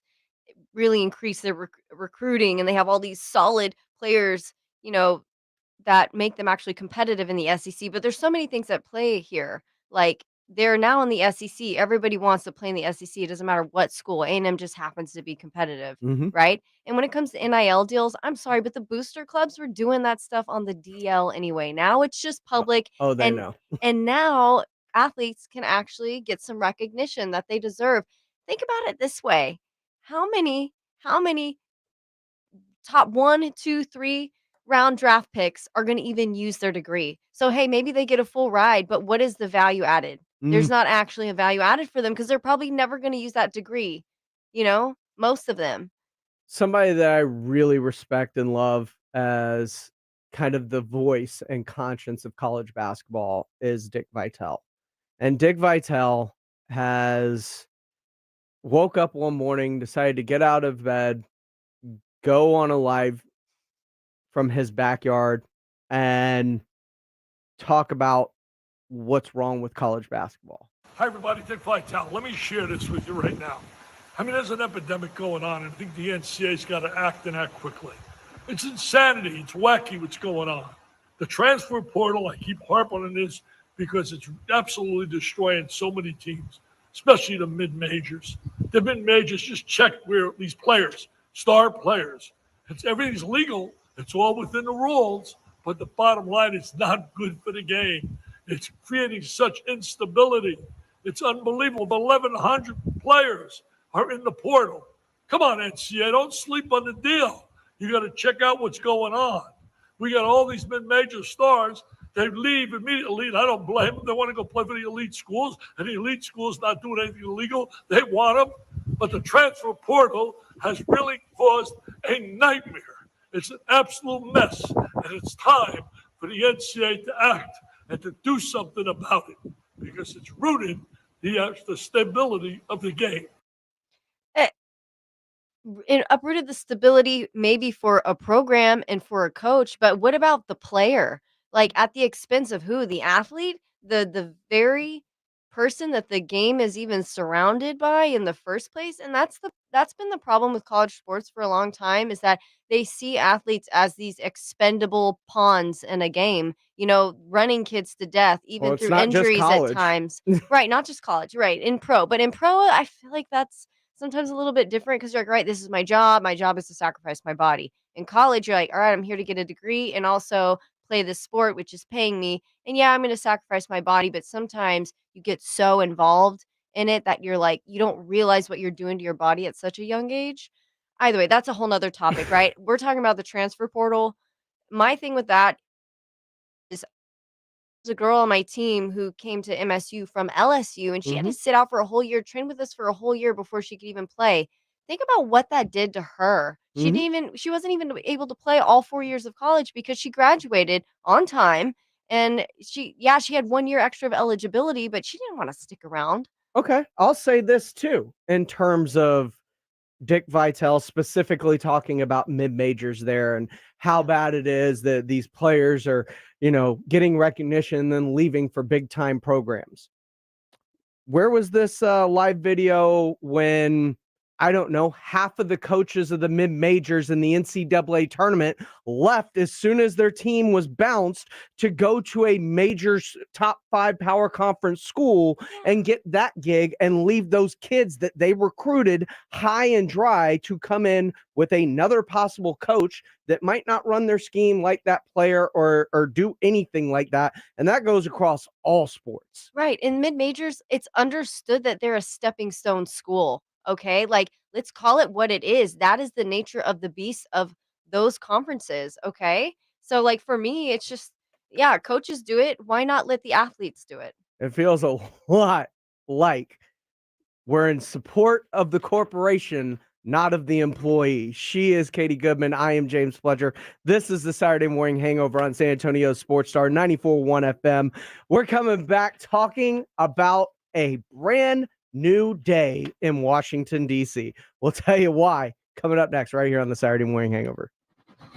really increased their recruiting, and they have all these solid players, that make them actually competitive in the SEC. But there's so many things at play here. Like, they're now in the SEC. Everybody wants to play in the SEC. It doesn't matter what school. A&M just happens to be competitive,
Mhm.
right? And when it comes to NIL deals, I'm sorry, but the booster clubs were doing that stuff on the DL anyway. Now it's just public,
Oh, they
and
know.
and now athletes can actually get some recognition that they deserve. Think about it this way. How many top 1, 2, 3 round draft picks are going to even use their degree? So, hey, maybe they get a full ride, but what is the value added? There's
Mm.
not actually a value added for them because they're probably never going to use that degree, most of them.
Somebody that I really respect and love as kind of the voice and conscience of college basketball is Dick Vitale. And Dick Vitale has woke up one morning, decided to get out of bed, go on a live from his backyard, and talk about what's wrong with college basketball.
Hi, everybody. Dick Vitale. Let me share this with you right now. I mean, there's an epidemic going on, and I think the NCAA's got to act and act quickly. It's insanity. It's wacky what's going on. The transfer portal, I keep harping on this because it's absolutely destroying so many teams, especially the mid-majors. The mid-majors just check where these players, star players, everything's legal. It's all within the rules, but the bottom line is not good for the game. It's creating such instability. It's unbelievable. 1,100 players are in the portal. Come on, NCAA, don't sleep on the deal. You got to check out what's going on. We got all these mid-major stars. They leave immediately, and I don't blame them. They want to go play for the elite schools, and the elite schools not doing anything illegal. They want them. But the transfer portal has really caused a nightmare. It's an absolute mess, and it's time for the NCAA to act and to do something about it because it's rooted the stability of the game.
It uprooted the stability maybe for a program and for a coach, but what about the player? Like, at the expense of who? The athlete? The very person that the game is even surrounded by in the first place? And that's been the problem with college sports for a long time, is that they see athletes as these expendable pawns in a game, running kids to death, even
Well, it's
through
not just
injuries at
college.
times. Right, not just college, right, in pro. But in pro, I feel like that's sometimes a little bit different because you're like, right, this is my job. My job is to sacrifice my body. In college, you're like, all right, I'm here to get a degree and also play this sport, which is paying me. And yeah, I'm going to sacrifice my body. But sometimes you get so involved in it that you're like, you don't realize what you're doing to your body at such a young age. Either way, that's a whole nother topic, right? We're talking about the transfer portal. My thing with that is, there's a girl on my team who came to MSU from LSU, and she had to
Mhm.
sit out for a whole year, train with us for a whole year before she could even play. Think about what that did to her.
Mhm.
She wasn't even able to play all 4 years of college because she graduated on time, and she had 1 year extra of eligibility, but she didn't wanna stick around.
Okay, I'll say this too, in terms of Dick Vitale specifically talking about mid-majors there and how bad it is that these players are, getting recognition and then leaving for big-time programs. Where was this live video when I don't know, half of the coaches of the mid-majors in the NCAA tournament left as soon as their team was bounced to go to a major top 5 power conference school and get that gig and leave those kids that they recruited high and dry to come in with another possible coach that might not run their scheme like that player or do anything like that. And that goes across all sports.
Right. In mid-majors, it's understood that they're a stepping stone school. Okay. Like, let's call it what it is. That is the nature of the beast of those conferences. Okay. So, like, for me, it's just, yeah, coaches do it. Why not let the athletes do it?
It feels a lot like we're in support of the corporation, not of the employee. She is Katie Goodman. I am James Pledger. This is the Saturday Morning Hangover on San Antonio Sports Star 94.1 FM. We're coming back talking about a brand new day in Washington, D.C. We'll tell you why coming up next right here on the Saturday Morning Hangover.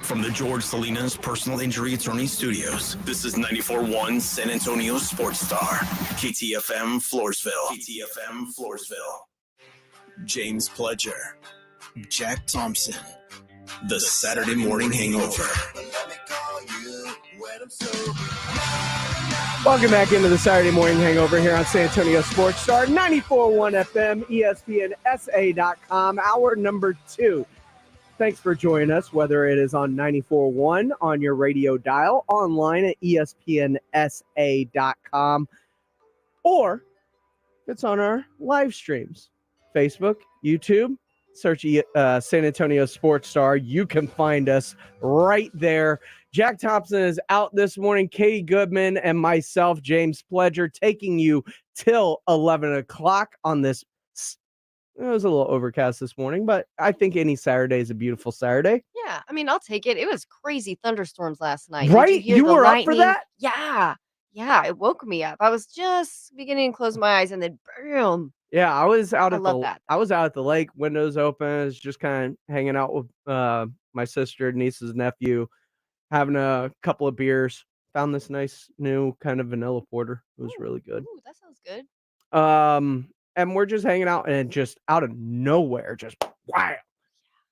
From the George Salinas Personal Injury Attorney Studios, this is 94.1 San Antonio Sports Star, KTFM Floresville. KTFM Floresville. James Pledger, Jack Thompson, the Saturday Morning Hangover.
Welcome back into the Saturday Morning Hangover here on San Antonio Sports Star, 94.1 FM, ESPNSA.com, hour number 2. Thanks for joining us, whether it is on 94.1 on your radio dial, online at ESPNSA.com, or if it's on our live streams, Facebook, YouTube, search San Antonio Sports Star. You can find us right there. Jack Thompson is out this morning. Katie Goodman and myself, James Pledger, taking you till 11 o'clock on this. It was a little overcast this morning, but I think any Saturday is a beautiful Saturday.
Yeah. I mean, I'll take it. It was crazy thunderstorms last night. Did
Right?
hear
You
the
were up
lightning?
for that?
Yeah. Yeah. It woke me up. I was just beginning to close my eyes and then boom.
Yeah, I was out
I
at
love that.
I was out at the lake, windows open. I was just kind of hanging out with my sister, niece's nephew, having a couple of beers. Found this nice new kind of vanilla porter. It was really good.
Ooh, that sounds good.
And we're just hanging out, and just out of nowhere, just wow.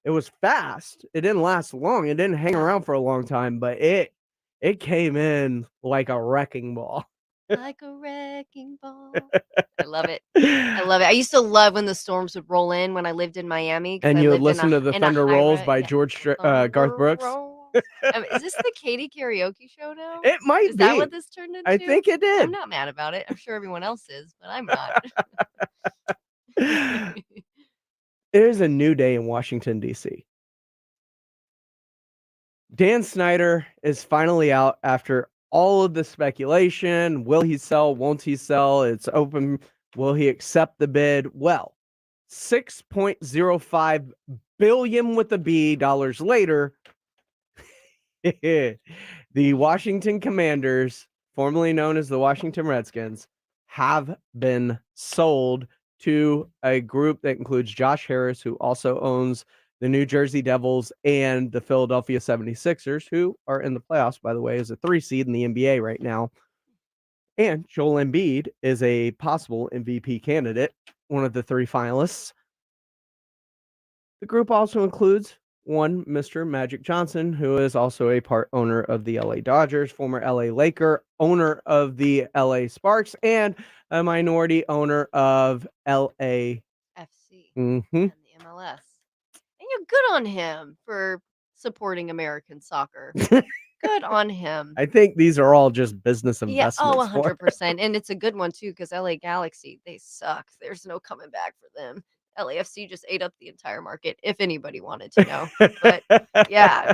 It was fast. It didn't last long. It didn't hang around for a long time, but it came in like a wrecking ball.
Like a wrecking ball. I love it. I love it. I used to love when the storms would roll in when I lived in Miami.
And
I
you would
lived
listen to the
in a
Thunder Rolls
high-rise-
by
yeah,
George
Thunder
Garth Brooks.
Rolls. Is this the Katie karaoke show now?
It might
Is
be.
that what this turned into?
I think it did.
I'm not mad about it. I'm sure everyone else is, but I'm not.
It is a new day in Washington, D.C. Dan Snyder is finally out after all of the speculation. Will he sell? Won't he sell? It's open. Will he accept the bid? Well, $6.05 billion with a B dollars later, the Washington Commanders, formerly known as the Washington Redskins, have been sold to a group that includes Josh Harris, who also owns the New Jersey Devils and the Philadelphia 76ers, who are in the playoffs, by the way, as a 3 seed in the NBA right now. And Joel Embiid is a possible MVP candidate, one of the 3 finalists. The group also includes one Mr. Magic Johnson, who is also a part owner of the LA Dodgers, former LA Laker, owner of the LA Sparks, and a minority owner of LA
FC
Mhm.
and the MLS. And you're good on him for supporting American soccer. Good on him.
I think these are all just business
Yeah.
investments.
Oh,
for him.
100%. And it's a good one, too, because LA Galaxy, they suck. There's no coming back for them. LAFC just ate up the entire market, if anybody wanted to know. But yeah,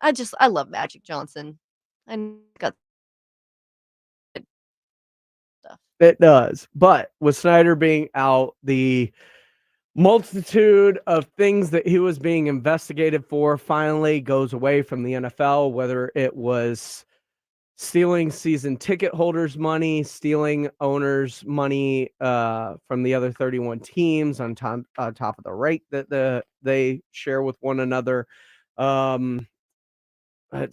I love Magic Johnson. I got stuff.
It does. But with Snyder being out, the multitude of things that he was being investigated for finally goes away from the NFL, whether it was stealing season ticket holders' money, stealing owners' money from the other 31 teams on top of the rate that they share with one another. Let's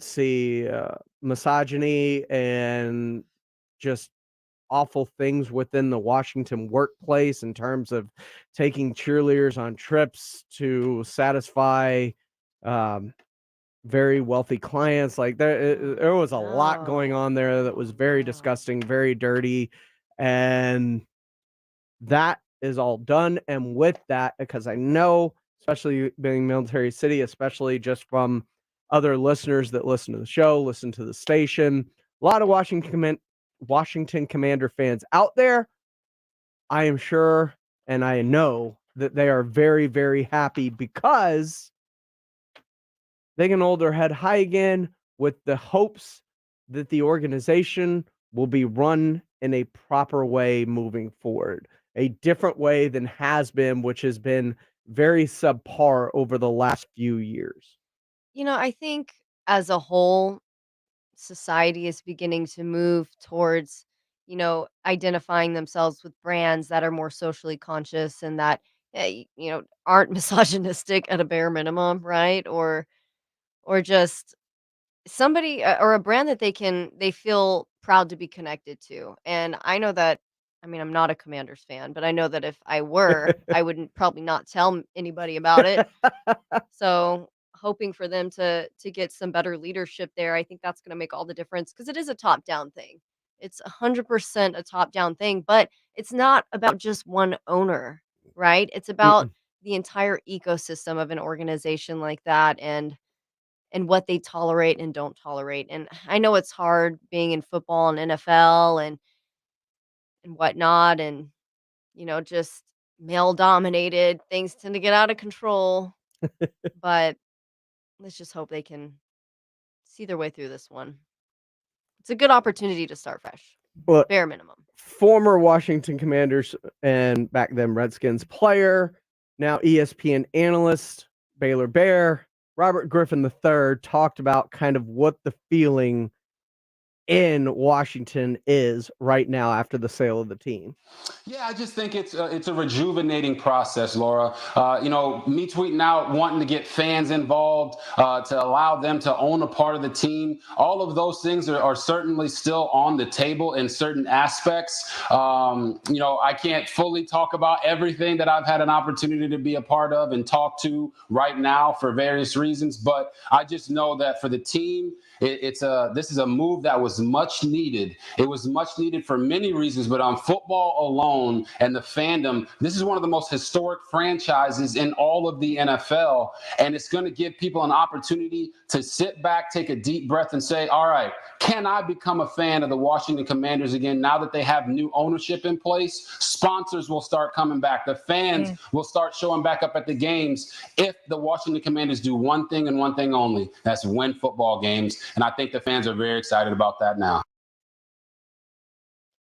see, misogyny and just awful things within the Washington workplace in terms of taking cheerleaders on trips to satisfy very wealthy clients. Like there was a lot going on there that was very disgusting, very dirty, and that is all done. And with that, because I know, especially being Military City, especially just from other listeners that listen to the show, listen to the station, a lot of Washington Commander fans out there, I am sure and I know that they are very, very happy because they can hold their head high again with the hopes that the organization will be run in a proper way moving forward, a different way than has been, which has been very subpar over the last few years.
I think as a whole, society is beginning to move towards, identifying themselves with brands that are more socially conscious and that, aren't misogynistic at a bare minimum, right? Or just somebody or a brand that they feel proud to be connected to. And I know that, I mean, I'm not a Commanders fan, but I know that if I were, I wouldn't probably not tell anybody about it. So hoping for them to get some better leadership there, I think that's going to make all the difference because it is a top down thing. It's 100% a top down thing, but it's not about just one owner, right? It's about
Mm-mm.
the entire ecosystem of an organization like that and what they tolerate and don't tolerate. And I know it's hard being in football and NFL and whatnot, and just male dominated. Things tend to get out of control, but let's just hope they can see their way through this one. It's a good opportunity to start fresh,
Well,
bare minimum.
former Washington Commanders and back then Redskins player, now ESPN analyst, Baylor Bear, Robert Griffin III talked about kind of what the feeling in Washington is right now after the sale of the team.
Yeah, I just think it's a rejuvenating process, Laura. Me tweeting out wanting to get fans involved, to allow them to own a part of the team. All of those things are certainly still on the table in certain aspects. I can't fully talk about everything that I've had an opportunity to be a part of and talk to right now for various reasons, but I just know that for the team, this is a move that was much needed. It was much needed for many reasons, but on football alone and the fandom, this is one of the most historic franchises in all of the NFL, and it's going to give people an opportunity to sit back, take a deep breath, and say, all right, can I become a fan of the Washington Commanders again now that they have new ownership in place? Sponsors will start coming back. The fans will start showing back up at the games if the Washington Commanders do one thing and one thing only. That's win football games. And I think the fans are very excited about that now.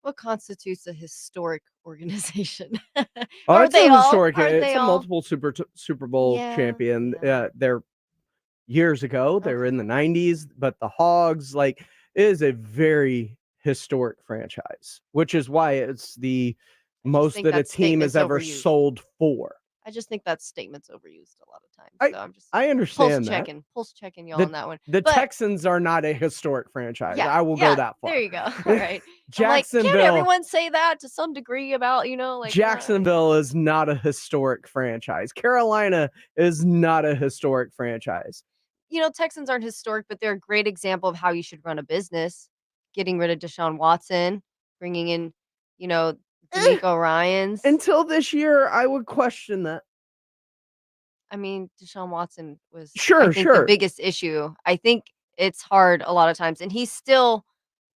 What constitutes a historic organization?
Oh,
Are
it's
they
a
all?
historic.
Aren't
It's
they
a
all?
multiple Super Bowl champion. They're years ago. They were in the 90s, but the Hogs, like, it is a very historic franchise, which is why it's the most
think
that a
that
team has
statement's
ever
overused.
sold for.
I just think that statement's overused a lot of times. So I'm just
I understand that.
pulse checking y'all on that one.
The
But
Texans are not a historic franchise.
yeah,
I will
yeah,
go that far.
there you go. All right. I'm like, can't
Jacksonville.
everyone say that to some degree about, like
Jacksonville is not a historic franchise. Carolina is not a historic franchise.
Texans aren't historic, but they're a great example of how you should run a business. Getting rid of Deshaun Watson, bringing in, D'Amico Ryans.
Until this year, I would question that.
I mean, Deshaun Watson was,
Sure,
I think, the
sure.
biggest issue. I think it's hard a lot of times, and he's still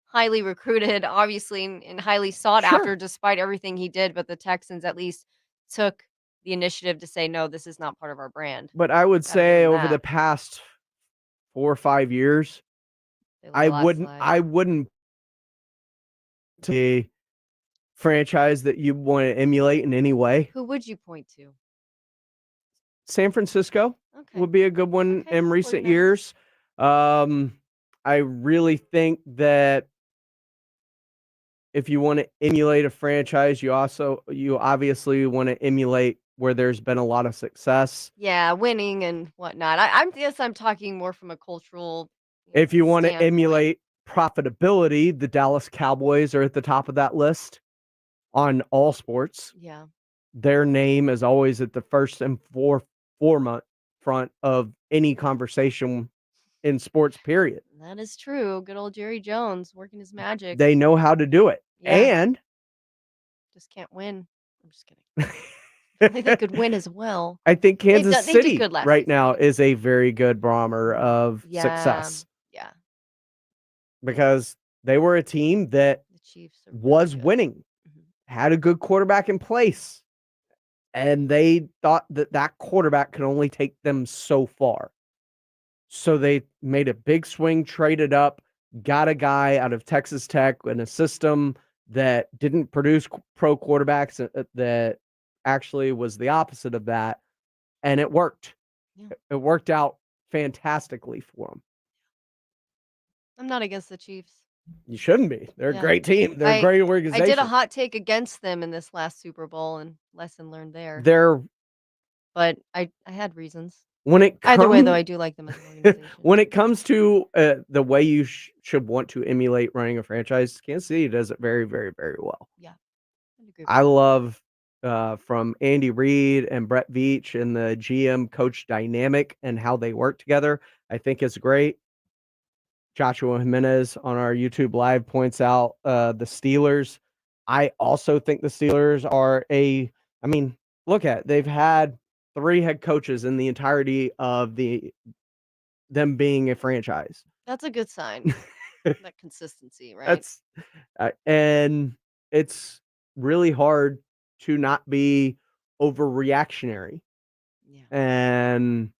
highly recruited, obviously, and highly sought
Sure.
after despite everything he did, but the Texans at least took the initiative to say, "No, this is not part of our brand."
But I would
Gotta give
say
him
over the
that.
past 4 or 5 years,
They let a lot slide.
I wouldn't a franchise that you want to emulate in any way.
Who would you point to?
San Francisco
Okay.
would be a good one in recent years. I really think that if you want to emulate a franchise, you obviously want to emulate where there's been a lot of success.
Yeah, winning and whatnot. I guess I'm talking more from a cultural
If you want to
standpoint.
emulate profitability, the Dallas Cowboys are at the top of that list on all sports.
Yeah.
Their name is always at the first and forefront front of any conversation in sports, period.
That is true. Good old Jerry Jones working his magic.
They know how to do it.
Yeah.
And
Just can't win. I'm just kidding. I think they could win as well.
I think Kansas
They did
City
good last
right
season.
now is a very good barometer of
Yeah.
success
Yeah.
because they were a team that
The Chiefs are really
was
good.
winning, had a good quarterback in place, and they thought that quarterback could only take them so far. So they made a big swing, traded up, got a guy out of Texas Tech in a system that didn't produce pro quarterbacks, that actually was the opposite of that, and it worked.
Yeah.
It worked out fantastically for them.
I'm not against the Chiefs.
You shouldn't be. They're a
Yeah.
great team. They're a great organization.
I did a hot take against them in this last Super Bowl, and lesson learned there.
They're
But I had reasons.
when it
Either way, though,
come-
I do like them as an organization.
when it comes to the way you should want to emulate running a franchise, Kansas City does it very, very, very well.
Yeah. I'd agree with
I
that.
love from Andy Reid and Brett Veach and the GM coach dynamic and how they work together. I think it's great. Joshua Jimenez on our YouTube live points out the Steelers. I also think the Steelers are look at it. They've had 3 head coaches in the entirety of them being a franchise.
That's a good sign. That consistency, right?
That's and it's really hard to not be overreactionary and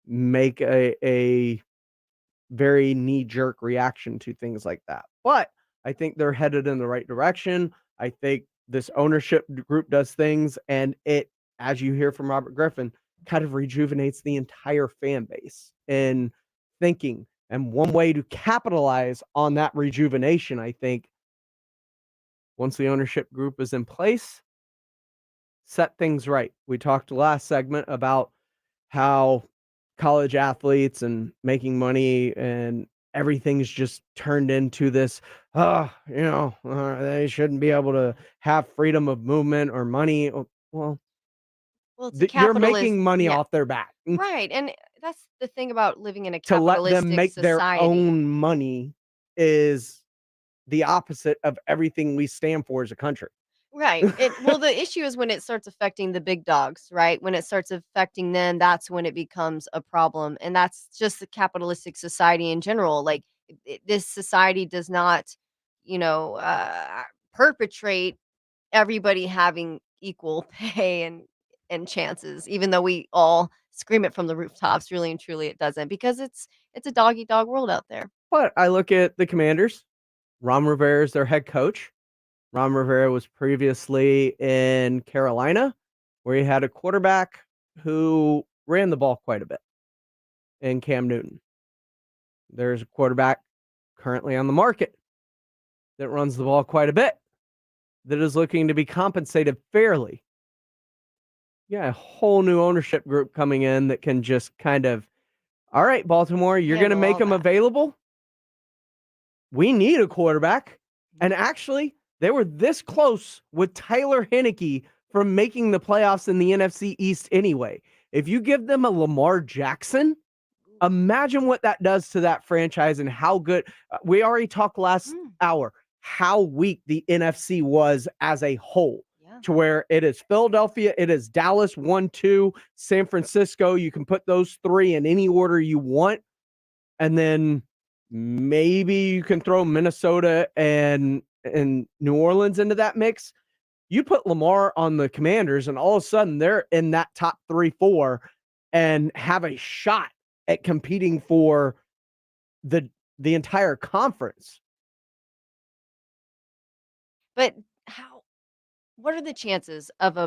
make a very knee-jerk reaction to things like that. But I think they're headed in the right direction. I think this ownership group does things, and it, as you hear from Robert Griffin, kind of rejuvenates the entire fan base in thinking. And one way to capitalize on that rejuvenation, I think, once the ownership group is in place, set things right. We talked last segment about how college athletes and making money and everything's just turned into this, they shouldn't be able to have freedom of movement or money. Well,
it's
you're making money off their back.
Right. And that's the thing about living in a
To let
capitalistic
them make their
society.
own money is the opposite of everything we stand for as a country.
Right. Well, the issue is when it starts affecting the big dogs, right? When it starts affecting them, that's when it becomes a problem. And that's just the capitalistic society in general. Like this society does not, perpetrate everybody having equal pay and chances, even though we all scream it from the rooftops. Really and truly, it doesn't, because it's a dog eat dog world out there.
But I look at the Commanders. Ron Rivera is their head coach. Ron Rivera was previously in Carolina, where he had a quarterback who ran the ball quite a bit in Cam Newton. There's a quarterback currently on the market that runs the ball quite a bit, that is looking to be compensated fairly. Yeah, a whole new ownership group coming in that can just kind of, all right, Baltimore, you're going to make them available. We need a quarterback. And actually, they were this close with Tyler Heineke from making the playoffs in the NFC East anyway. If you give them a Lamar Jackson, imagine what that does to that franchise and how good. We already talked last hour how weak the NFC was as a whole, to where it is Philadelphia, it is Dallas 1-2, San Francisco. You can put those 3 in any order you want. And then maybe you can throw Minnesota and New Orleans into that mix. You put Lamar on the Commanders, and all of a sudden they're in that top 3-4 and have a shot at competing for the entire conference.
But what are the chances of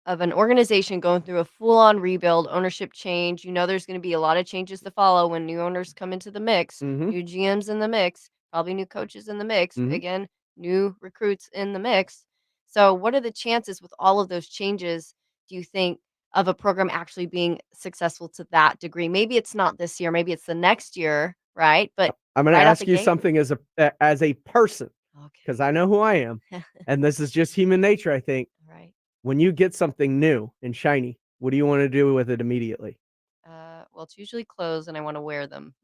an organization going through a full-on rebuild, ownership change? There's going to be a lot of changes to follow when new owners come into the mix, new GMs in the mix, probably new coaches in the mix, again, new recruits in the mix. So what are the chances with all of those changes, do you think, of a program actually being successful to that degree? Maybe it's not this year, maybe it's the next year, right? But
I'm going
Right
to
out
ask
the
you
gate?
something as a person, because I know who I am, and this is just human nature, I think.
Right.
When you get something new and shiny, what do you want to do with it immediately?
Well, it's usually clothes, and I want to wear them.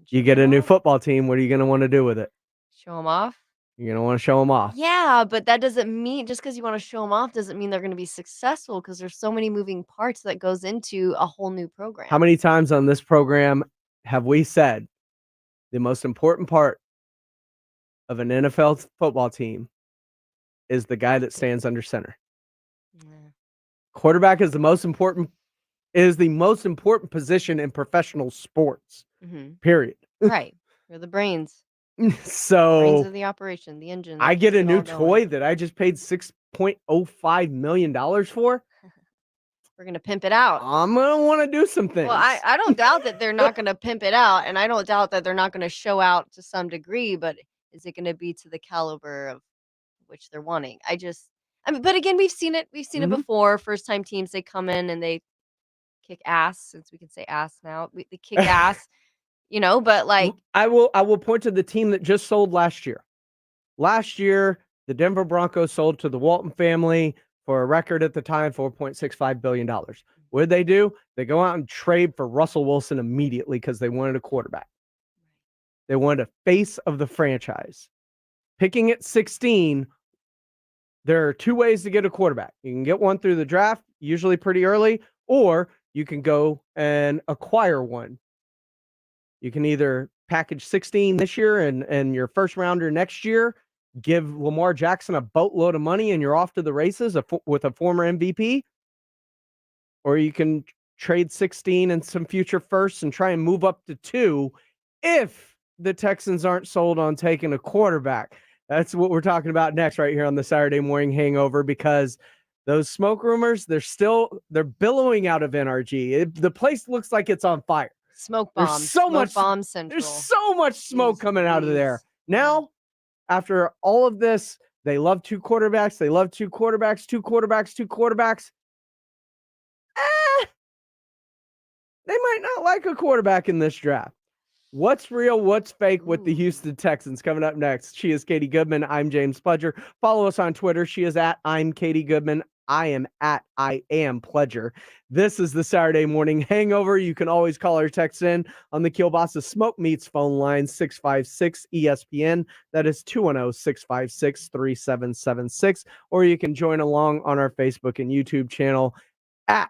You get a new football team, what are you going to want to do with it?
Show them off.
You're going to want to show them off.
Yeah, but that doesn't mean just because you want to show them off doesn't mean they're going to be successful because there's so many moving parts that goes into a whole new program.
How many times on this program have we said the most important part of an NFL football team is the guy that stands under center? Quarterback is the most important position in professional sports. Period.
Right. They're the brains. Brains
So
of the operation, the engine.
I
that
get
keeps
a
it
new
all going.
toy that I just paid $6.05 million for.
We're gonna pimp it out.
I'm gonna want to do some things.
Well, I don't doubt that they're not gonna pimp it out, and I don't doubt that they're not gonna show out to some degree, but is it gonna be to the caliber of which they're wanting? I mean, but again, we've seen it. We've seen it before. First time teams, they come in and they kick ass, since we can say ass now. They kick ass, but like
I will point to the team that just sold last year. Last year, the Denver Broncos sold to the Walton family for a record at the time, $4.65 billion. What did they do? They go out and trade for Russell Wilson immediately because they wanted a quarterback. They wanted a face of the franchise. Picking at 16, there are two ways to get a quarterback. You can get one through the draft, usually pretty early, or you can go and acquire one. You can either package 16 this year and your first rounder next year, give Lamar Jackson a boatload of money and you're off to the races with a former MVP, or you can trade 16 and some future firsts and try and move up to 2 if the Texans aren't sold on taking a quarterback. That's what we're talking about next right here on the Saturday Morning Hangover, because those smoke rumors, they're billowing out of NRG. The place looks like it's on fire.
Smoke bombs.
There's so much
bomb central.
There's so much smoke coming out of there. Now, after all of this, they love two quarterbacks. They love two quarterbacks. They might not like a quarterback in this draft. What's real? What's fake with the Houston Texans? Coming up next. She is Katie Goodman. I'm James Pledger. Follow us on Twitter. She is at I'm Katie Goodman. I am at I am Pledger. This is the Saturday Morning Hangover. You can always call or text in on the Kielbasa Smoke Meats phone line, 656 ESPN. That is 210-656-3776. Or you can join along on our Facebook and YouTube channel at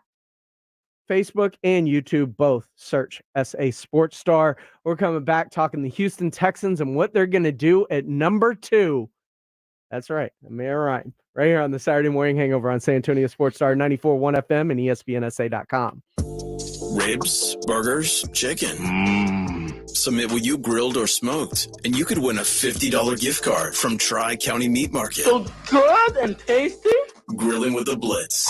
Facebook and YouTube, both search SA Sports Star. We're coming back talking the Houston Texans and what they're going to do at number 2. That's right. I'm right here on the Saturday Morning Hangover on San Antonio Sports Star 94.1 FM and ESPNSA.com.
Ribs, burgers, chicken. Submit what you grilled or smoked, and you could win a $50 gift card from Tri-County Meat Market.
So good and tasty.
Grilling with the Blitz.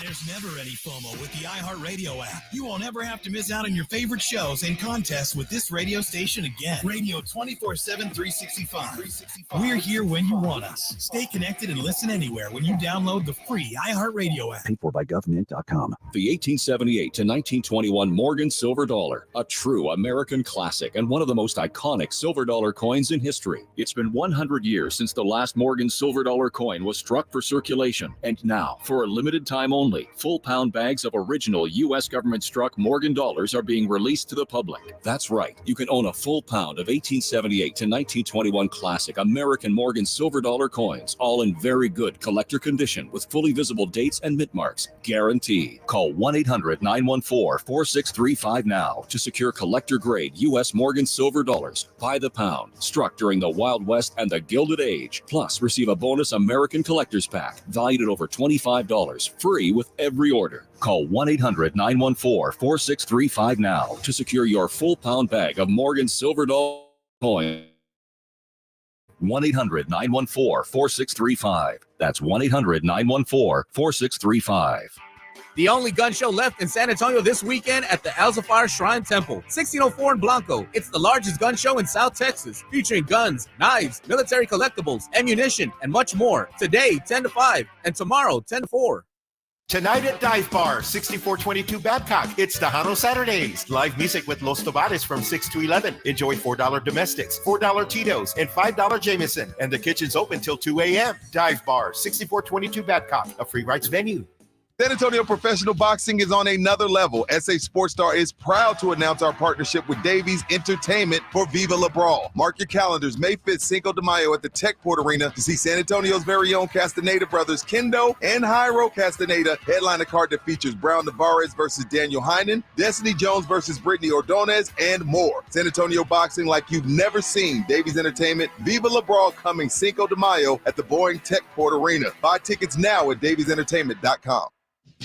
There's never any FOMO with the iHeartRadio app. You won't ever have to miss out on your favorite shows and contests with this radio station again. Radio 24/7, 365. We're here when you want us. Stay connected and listen anywhere when you download the free iHeartRadio app.
Paid for by government.com.
The 1878 to 1921 Morgan Silver Dollar, a true American classic and one of the most iconic silver dollar coins in history. It's been 100 years since the last Morgan Silver Dollar coin was struck for circulation, and now, for a limited time only, full pound bags of original U.S. government struck Morgan dollars are being released to the public. That's right. You can own a full pound of 1878 to 1921 classic American Morgan silver dollar coins, all in very good collector condition with fully visible dates and mint marks. Guaranteed. Call 1-800-914-4635 now to secure collector grade U.S. Morgan silver dollars by the pound, struck during the Wild West and the Gilded Age. Plus, receive a bonus American collector's pack valued at over $25, free with every order. Call 1-800-914-4635 now to secure your full pound bag of Morgan silver dollar coin. 1-800-914-4635. That's 1-800-914-4635.
The only gun show left in San Antonio this weekend at the Alzafar Shrine Temple, 1604 in Blanco. It's the largest gun show in South Texas, featuring guns, knives, military collectibles, ammunition, and much more. Today, 10 to 5, and tomorrow, 10 to 4.
Tonight at Dive Bar, 6422 Babcock, it's Tejano Saturdays. Live music with Los Tobares from 6 to 11. Enjoy $4 domestics, $4 Tito's, and $5 Jameson. And the kitchen's open till 2 a.m. Dive Bar, 6422 Babcock, a free rights venue.
San Antonio Professional Boxing is on another level. SA Sports Star is proud to announce our partnership with Davies Entertainment for Viva La Brawl. Mark your calendars, May 5th, Cinco de Mayo at the Techport Arena to see San Antonio's very own Castaneda brothers, Kendo and Jairo Castaneda, headline a card that features Brown Navarez versus Daniel Heinen, Destiny Jones versus Brittany Ordonez, and more. San Antonio boxing like you've never seen. Davies Entertainment, Viva La Brawl coming Cinco de Mayo at the Boeing Techport Arena. Buy tickets now at daviesentertainment.com.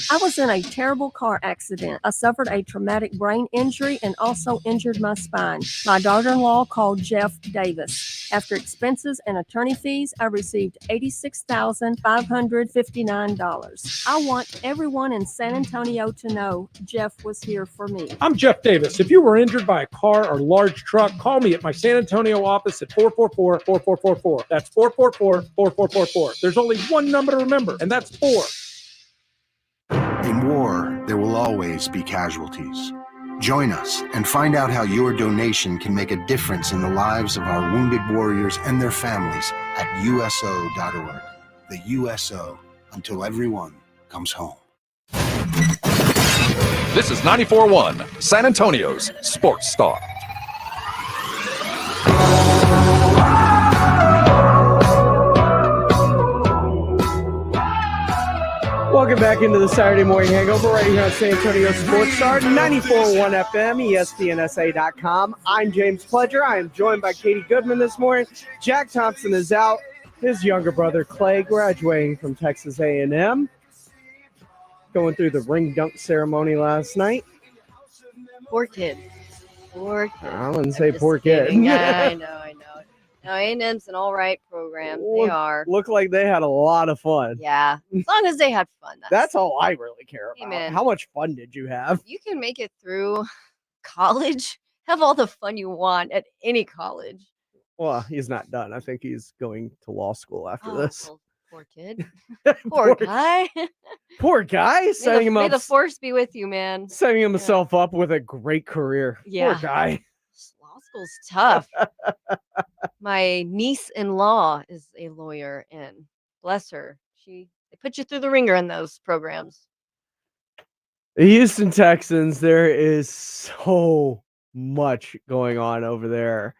I was in a terrible car accident. I suffered a traumatic brain injury and also injured my spine. My daughter-in-law called Jeff Davis. After expenses and attorney fees, I received $86,559. I want everyone in San Antonio to know Jeff was here for me.
I'm Jeff Davis. If you were injured by a car or large truck, call me at my San Antonio office at 444-4444. That's 444-4444. There's only one number to remember, and that's 4.
In war, there will always be casualties. Join us and find out how your donation can make a difference in the lives of our wounded warriors and their families at USO.org. The USO, until everyone comes home.
This is 94.1, San Antonio's Sports Star.
Welcome back into the Saturday Morning Hangover right here on San Antonio Sports Star, 94.1 FM, ESPNSA.com. I'm James Pledger. I am joined by Katie Goodman this morning. Jack Thompson is out. His younger brother, Clay, graduating from Texas A&M. Going through the ring dunk ceremony last night.
Poor kid. Poor kid.
I wouldn't say poor kid.
Yeah, I know. No, A&M's an all right program. They are.
Look like they had a lot of fun.
Yeah, as long as they had fun.
That's all I really care about.
Amen.
How much fun did you have?
You can make it through college. Have all the fun you want at any college.
Well, he's not done. I think he's going to law school after this.
Well, poor kid. Poor guy.
Poor guy.
May the force be with you, man.
Setting himself up with a great career.
Yeah.
Poor guy.
Law school's tough. My niece-in-law is a lawyer, and bless her, they put you through the ringer in those programs.
The Houston Texans, there is so much going on over there.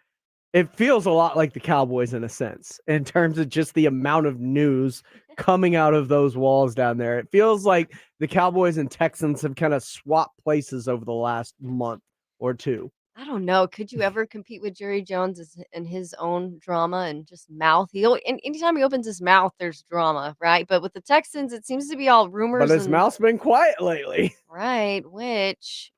It feels a lot like the Cowboys in a sense, in terms of just the amount of news coming out of those walls down there. It feels like the Cowboys and Texans have kind of swapped places over the last month or two.
I don't know. Could you ever compete with Jerry Jones and his own drama and just mouth? Anytime he opens his mouth, there's drama, right? But with the Texans, it seems to be all rumors.
But his mouth's been quiet lately.
Right, which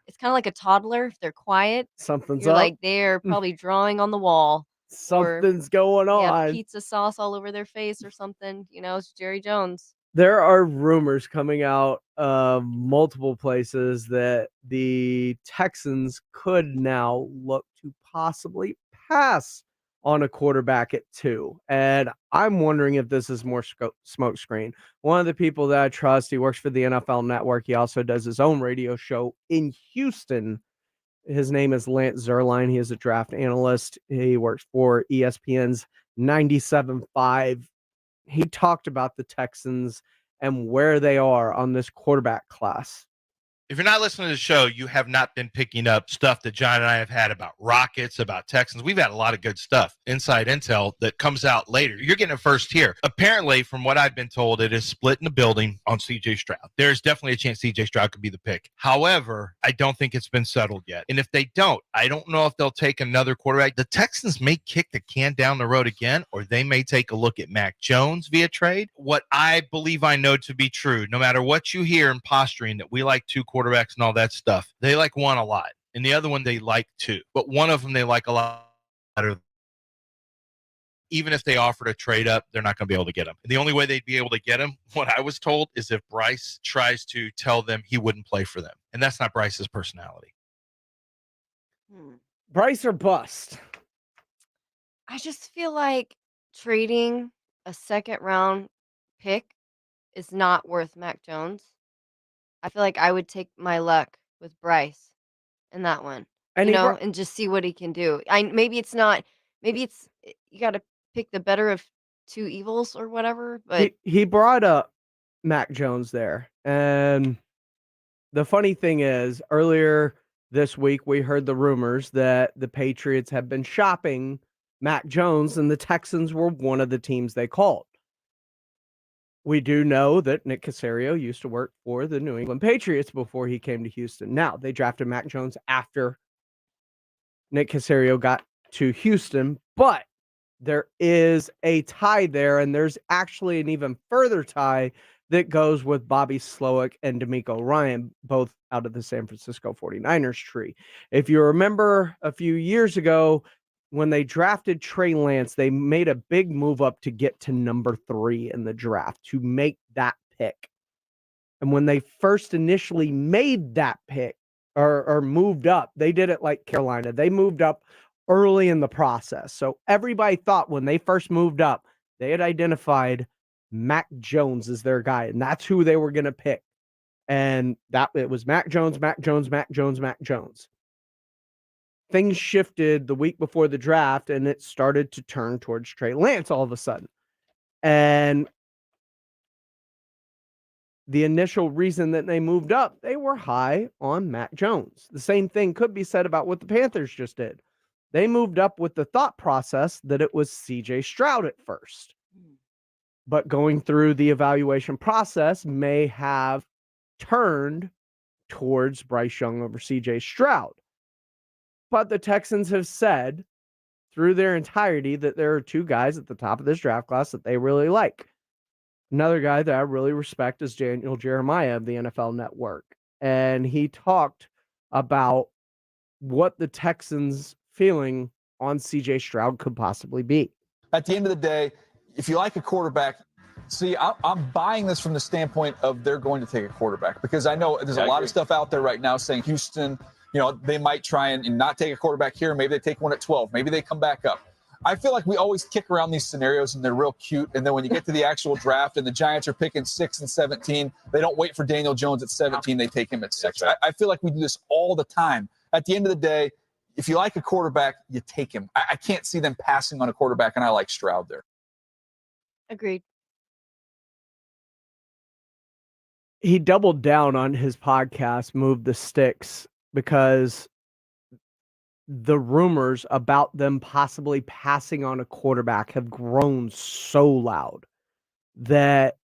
it's kind of like a toddler. If they're quiet,
Something's
you're
up.
like they're probably drawing on the wall.
Something's going on.
Yeah, pizza sauce all over their face or something. It's Jerry Jones.
There are rumors coming out of multiple places that the Texans could now look to possibly pass on a quarterback at 2. And I'm wondering if this is more smoke screen. One of the people that I trust, he works for the NFL Network. He also does his own radio show in Houston. His name is Lance Zerline. He is a draft analyst. He works for ESPN's 97.5. He talked about the Texans and where they are on this quarterback class.
If you're not listening to the show, you have not been picking up stuff that John and I have had about Rockets, about Texans. We've had a lot of good stuff, inside intel that comes out later. You're getting it first here. Apparently, from what I've been told, it is split in the building on C.J. Stroud. There's definitely a chance C.J. Stroud could be the pick. However, I don't think it's been settled yet. And if they don't, I don't know if they'll take another quarterback. The Texans may kick the can down the road again, or they may take a look at Mac Jones via trade. What I believe I know to be true, no matter what you hear in posturing that we like 2 quarterbacks and all that stuff, they like one a lot, and the other one they like 2, but one of them they like a lot better. Even if they offered a trade up, they're not going to be able to get him. And the only way they'd be able to get him, what I was told, is if Bryce tries to tell them he wouldn't play for them, and that's not Bryce's personality.
Bryce or bust?
I just feel like trading a second round pick is not worth Mac Jones, I feel like I would take my luck with Bryce in that one,
And he brought
and just see what he can do. Maybe it's not. Maybe it's you got to pick the better of two evils or whatever. But
he brought up Mac Jones there, and the funny thing is, earlier this week we heard the rumors that the Patriots have been shopping Mac Jones, and the Texans were one of the teams they called. We do know that Nick Caserio used to work for the New England Patriots before he came to Houston. Now, they drafted Mac Jones after Nick Caserio got to Houston, but there is a tie there, and there's actually an even further tie that goes with Bobby Slowick and D'Amico Ryan, both out of the San Francisco 49ers tree. If you remember a few years ago, when they drafted Trey Lance, they made a big move up to get to number 3 in the draft to make that pick. And when they first initially made that pick or moved up, they did it like Carolina. They moved up early in the process. So everybody thought when they first moved up, they had identified Mac Jones as their guy, and that's who they were going to pick. And that it was Mac Jones, Mac Jones, Mac Jones, Mac Jones. Things shifted the week before the draft, and it started to turn towards Trey Lance all of a sudden. And the initial reason that they moved up, they were high on Mac Jones. The same thing could be said about what the Panthers just did. They moved up with the thought process that it was CJ Stroud at first. But going through the evaluation process may have turned towards Bryce Young over CJ Stroud. But the Texans have said through their entirety that there are two guys at the top of this draft class that they really like. Another guy that I really respect is Daniel Jeremiah of the NFL Network. And he talked about what the Texans' feeling on CJ Stroud could possibly be.
At the end of the day, if you like a quarterback, see, I'm buying this from the standpoint of they're going to take a quarterback, because I know there's a lot of stuff out there right now saying Houston, they might try and not take a quarterback here. Maybe they take one at 12. Maybe they come back up. I feel like we always kick around these scenarios and they're real cute. And then when you get to the actual draft and the Giants are picking 6 and 17, they don't wait for Daniel Jones at 17. They take him at 6. Right. I feel like we do this all the time. At the end of the day, if you like a quarterback, you take him. I can't see them passing on a quarterback, and I like Stroud there.
Agreed.
He doubled down on his podcast, Move the Sticks, because the rumors about them possibly passing on a quarterback have grown so loud that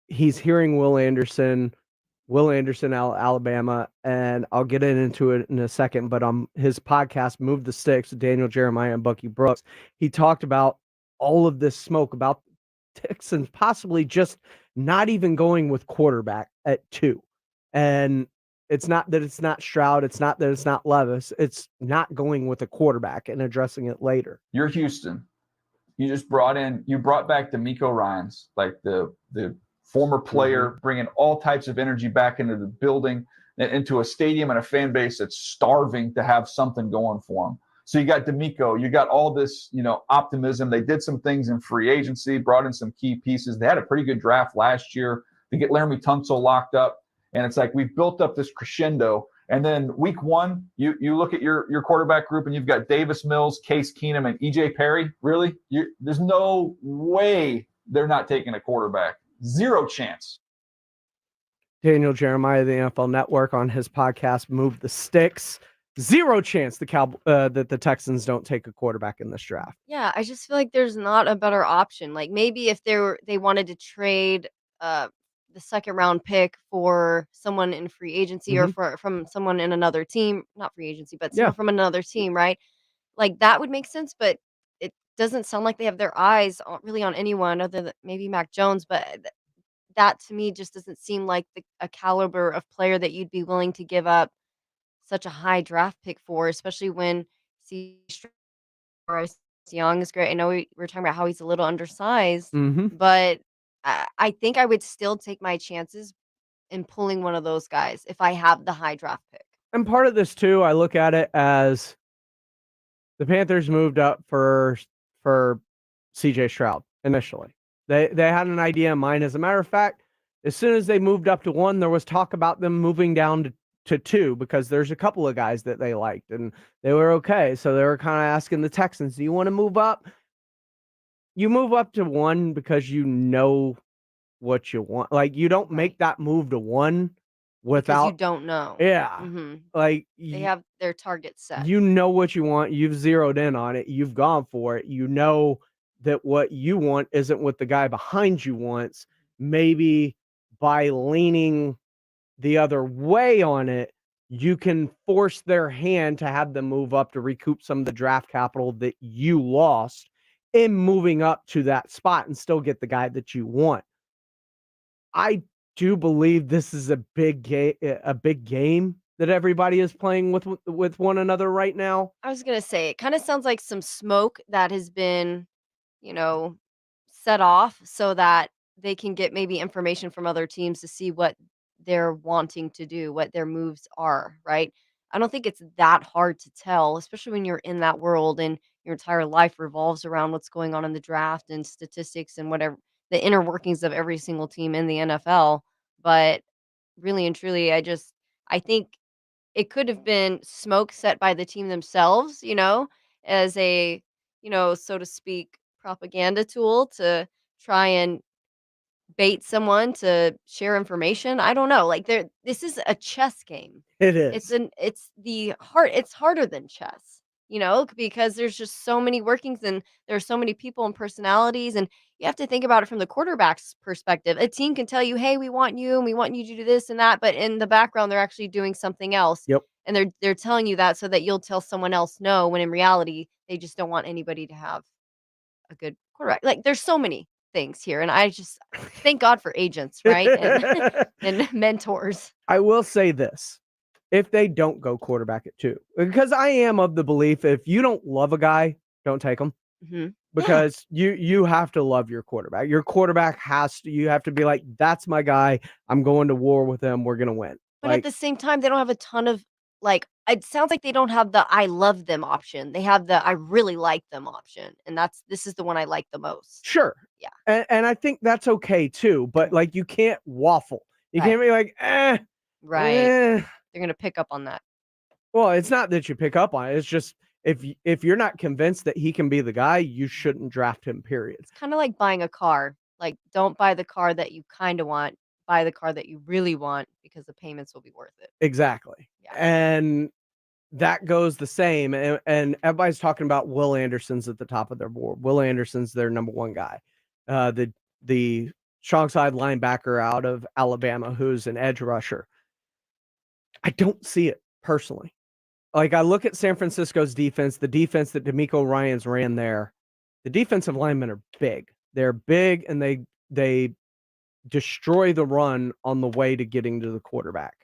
he's hearing Will Anderson, Alabama, and I'll get into it in a second, but on his podcast, Move the Sticks, Daniel Jeremiah and Bucky Brooks, he talked about all of this smoke about Texans possibly just not even going with quarterback at 2. And it's not that it's not Stroud. It's not that it's not Levis. It's not going with a quarterback and addressing it later.
You're Houston. You just brought back D'Amico Ryans, like the former player, bringing all types of energy back into the building, into a stadium and a fan base that's starving to have something going for them. So you got D'Amico, you got all this, optimism. They did some things in free agency, brought in some key pieces. They had a pretty good draft last year to get Laramie Tunsil locked up. And it's like we've built up this crescendo. And then week 1, you look at your quarterback group and you've got Davis Mills, Case Keenum, and E.J. Perry. Really? There's no way they're not taking a quarterback. Zero chance.
Daniel Jeremiah of the NFL Network on his podcast, Move the Sticks. Zero chance that the Texans don't take a quarterback in this draft.
Yeah, I just feel like there's not a better option. Like maybe if they wanted to trade the second round pick for someone in free agency or from someone in another team, not free agency, but someone from another team, right? Like that would make sense, but it doesn't sound like they have their eyes really on anyone other than maybe Mac Jones. But that to me just doesn't seem like a caliber of player that you'd be willing to give up such a high draft pick for, especially when Bryce Young is great. I know we're talking about how he's a little undersized, but I think I would still take my chances in pulling one of those guys if I have the high draft pick.
And part of this too, I look at it as the Panthers moved up for CJ Stroud initially. They had an idea in mind. As a matter of fact, as soon as they moved up to 1, there was talk about them moving down to 2 because there's a couple of guys that they liked and they were okay. So they were kind of asking the Texans, do you want to move up? You move up to 1 because you know what you want. Like, you don't make that move to 1
because you
without
don't know.
Yeah.
Mhm.
Like,
They have their target set.
you know what you want. You've zeroed in on it. You've gone for it. You know that what you want isn't what the guy behind you wants. Maybe by leaning the other way on it, you can force their hand to have them move up to recoup some of the draft capital that you lost in moving up to that spot and still get the guy that you want. I do believe this is a big game that everybody is playing with one another right now.
I was gonna say, it kinda sounds like some smoke that has been, you know, set off so that they can get maybe information from other teams to see what they're wanting to do, what their moves are, right? I don't think it's that hard to tell, especially when you're in that world and your entire life revolves around what's going on in the draft and statistics and whatever the inner workings of every single team in the NFL. But really and truly, I think it could have been smoke set by the team themselves, as a, so to speak, propaganda tool to try and bait someone to share information. I don't know. Like this is a chess game.
It
It's
is.
an it's the hard it's harder than chess, because there's just so many workings and there's so many people and personalities and you have to think about it from the quarterback's perspective. A team can tell you, "Hey, we want you and we want you to do this and that," but in the background they're actually doing something else.
Yep.
And they're telling you that so that you'll tell someone else no when in reality they just don't want anybody to have a good quarterback. Like, there's so many things here, and I just thank God for agents, right? And and mentors.
I will say this. If they don't go quarterback at 2, because I am of the belief if you don't love a guy, don't take him.
Mhm. Yeah.
Because you have to love your quarterback. Your quarterback you have to be like, "That's my guy. I'm going to war with him. We're gonna win."
But at
Like,
the same time, they don't have a ton of it sounds like they don't have the "I love them" option. They have the "I really like them" option, and this is the one I like the most.
sure.
Yeah.
And I think that's okay too, but, like, you can't waffle. You
Right.
can't be like,
Right.
eh."
They're gonna pick up on that.
Well, it's not that you pick up on it. It's just if you're not convinced that he can be the guy, you shouldn't draft him, period.
It's kinda like buying a car. Like, don't buy the car that you kinda want, buy the car that you really want because the payments will be worth it.
Exactly.
Yeah.
And that goes the same, and everybody's talking about Will Anderson's at the top of their board. Will Anderson's their number 1 guy. The strong side linebacker out of Alabama who's an edge rusher. I don't see it personally. Like, I look at San Francisco's defense, the defense that DeMeco Ryans ran there. The defensive linemen are big. They're big, and they destroy the run on the way to getting to the quarterback.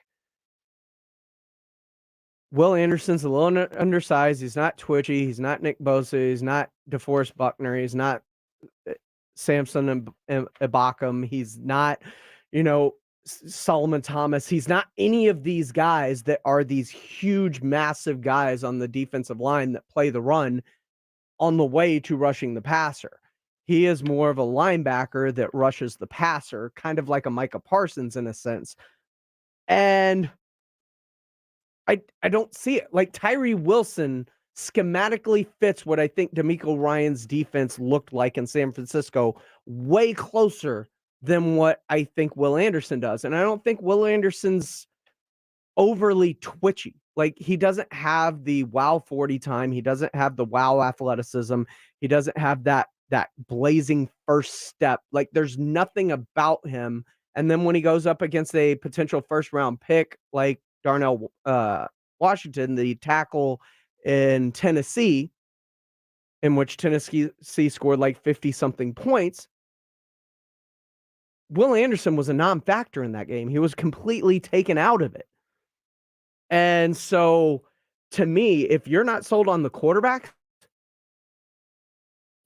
Will Anderson's a little undersized. He's not twitchy. He's not Nick Bosa. He's not DeForest Buckner. He's not Samson and Ibaka. He's not, Solomon Thomas. He's not any of these guys that are these huge, massive guys on the defensive line that play the run on the way to rushing the passer. He is more of a linebacker that rushes the passer, kind of like a Micah Parsons in a sense. And I don't see it. Like, Tyree Wilson schematically fits what I think DeMeco Ryans' defense looked like in San Francisco way closer than what I think Will Anderson does. And I don't think Will Anderson's overly twitchy. Like, he doesn't have the wow 40 time. He doesn't have the wow athleticism. He doesn't have that blazing first step. Like, there's nothing about him. And then when he goes up against a potential first round pick, like Darnell Washington, the tackle in Tennessee, in which Tennessee scored like 50-something points, Will Anderson was a non-factor in that game. He was completely taken out of it. And so, to me, if you're not sold on the quarterback,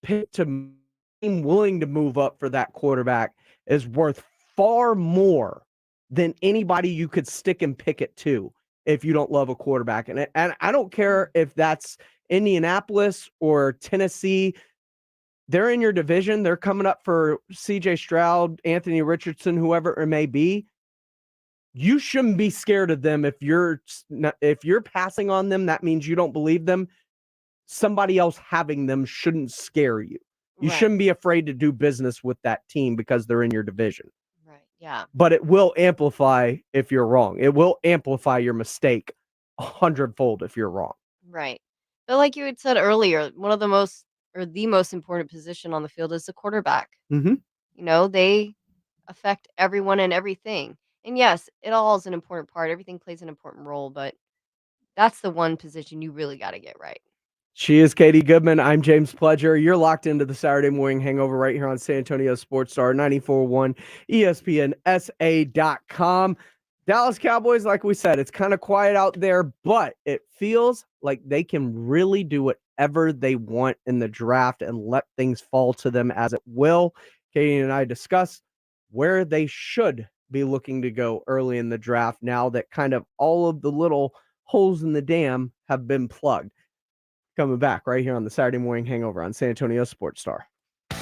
pick to willing to move up for that quarterback is worth far more than anybody you could stick and pick it to if you don't love a quarterback. And I don't care if that's Indianapolis or Tennessee. They're in your division. They're coming up for CJ Stroud, Anthony Richardson, whoever it may be. You shouldn't be scared of them. If you're passing on them, that means you don't believe them. Somebody else having them shouldn't scare you. You
Right.
shouldn't be afraid to do business with that team because they're in your division.
Right. Yeah.
But it will amplify if you're wrong. It will amplify your mistake 100-fold if you're wrong.
Right. But like you had said earlier, one of the most important position on the field is the quarterback.
Mm-hmm.
They affect everyone and everything. And yes, it all is an important part. Everything plays an important role, but that's the one position you really got to get right.
She is Katie Goodman. I'm James Pledger. You're locked into the Saturday Morning Hangover right here on San Antonio Sports Star 94.1 ESPNSA.com. Dallas Cowboys, like we said, it's kind of quiet out there, but it feels like they can really do whatever they want in the draft and let things fall to them as it will. Katie and I discuss where they should be looking to go early in the draft now that kind of all of the little holes in the dam have been plugged. Coming back right here on the Saturday Morning Hangover on San Antonio Sports Star.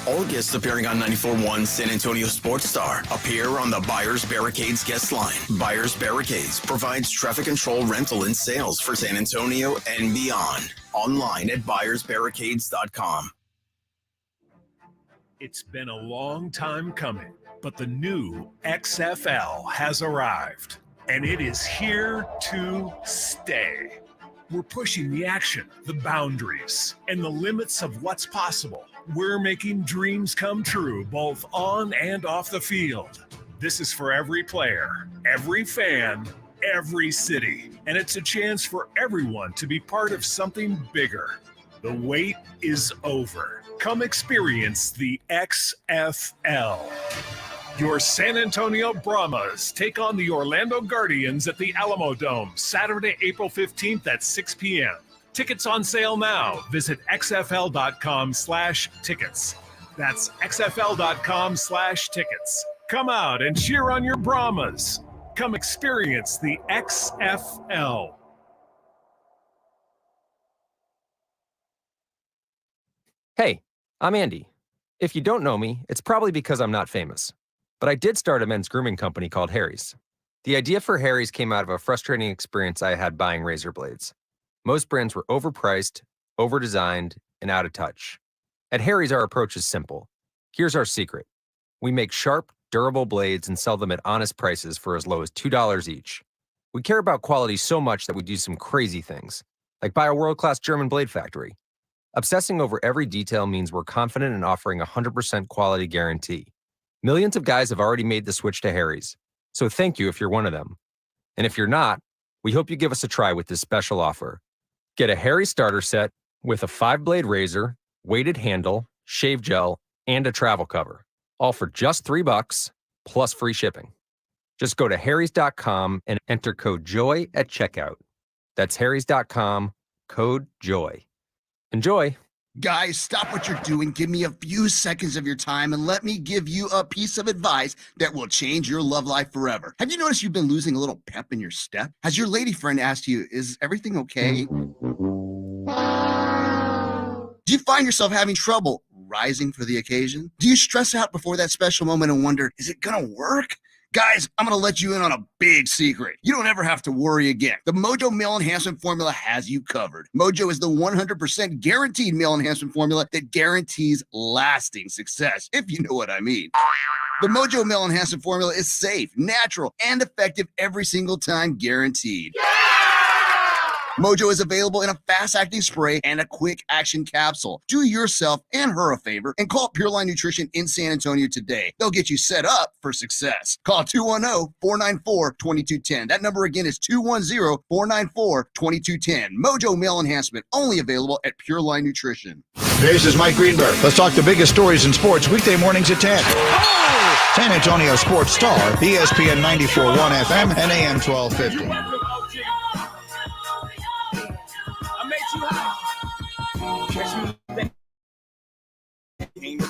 All guests appearing on 94.1 San Antonio Sports Star appear on the Buyers Barricades guest line. Buyers Barricades provides traffic control rental and sales for San Antonio and beyond. Online at buyersbarricades.com.
It's been a long time coming, but the new XFL has arrived, and it is here to stay. We're pushing the action, the boundaries, and the limits of what's possible. We're making dreams come true, both on and off the field. This is for every player, every fan, every city, and it's a chance for everyone to be part of something bigger. The wait is over. Come experience the XFL. Your San Antonio Brahmas take on the Orlando Guardians at the Alamo Dome, Saturday, April 15th at 6 p.m. Tickets on sale now. Visit xfl.com/tickets. That's xfl.com/tickets. Come out and cheer on your Brahmas. Come experience the XFL.
Hey, I'm Andy. If you don't know me, it's probably because I'm not famous. But I did start a men's grooming company called Harry's. The idea for Harry's came out of a frustrating experience I had buying razor blades. Most brands were overpriced, overdesigned, and out of touch. At Harry's, our approach is simple. Here's our secret. We make sharp, durable blades and sell them at honest prices for as low as $2 each. We care about quality so much that we do some crazy things, like buy a world-class German blade factory. Obsessing over every detail means we're confident in offering a 100% quality guarantee. Millions of guys have already made the switch to Harry's, so thank you if you're one of them. And if you're not, we hope you give us a try with this special offer. Get a Harry's starter set with a 5-blade razor, weighted handle, shave gel, and a travel cover, all for just $3 plus free shipping. Just go to harrys.com and enter code JOY at checkout. That's harrys.com, code JOY. Enjoy.
Guys, stop what you're doing. Give me a few seconds of your time and let me give you a piece of advice that will change your love life forever. Have you noticed you've been losing a little pep in your step? Has your lady friend asked you, is everything okay? Do you find yourself having trouble rising for the occasion? Do you stress out before that special moment and wonder, is it gonna work? Guys, I'm going to let you in on a big secret. You don't ever have to worry again. The Mojo Male Enhancement Formula has you covered. Mojo is the 100% guaranteed male enhancement formula that guarantees lasting success, if you know what I mean. The Mojo Male Enhancement Formula is safe, natural, and effective every single time, guaranteed. Mojo is available in a fast-acting spray and a quick-action capsule. Do yourself and her a favor and call Pure Line Nutrition in San Antonio today. They'll get you set up for success. Call 210-494-2210. That number again is 210-494-2210. Mojo Male Enhancement, only available at Pure Line Nutrition.
This is Mike Greenberg. Let's talk the biggest stories in sports weekday mornings at 10. San Antonio Sports Star, ESPN 94.1 FM and AM 1250.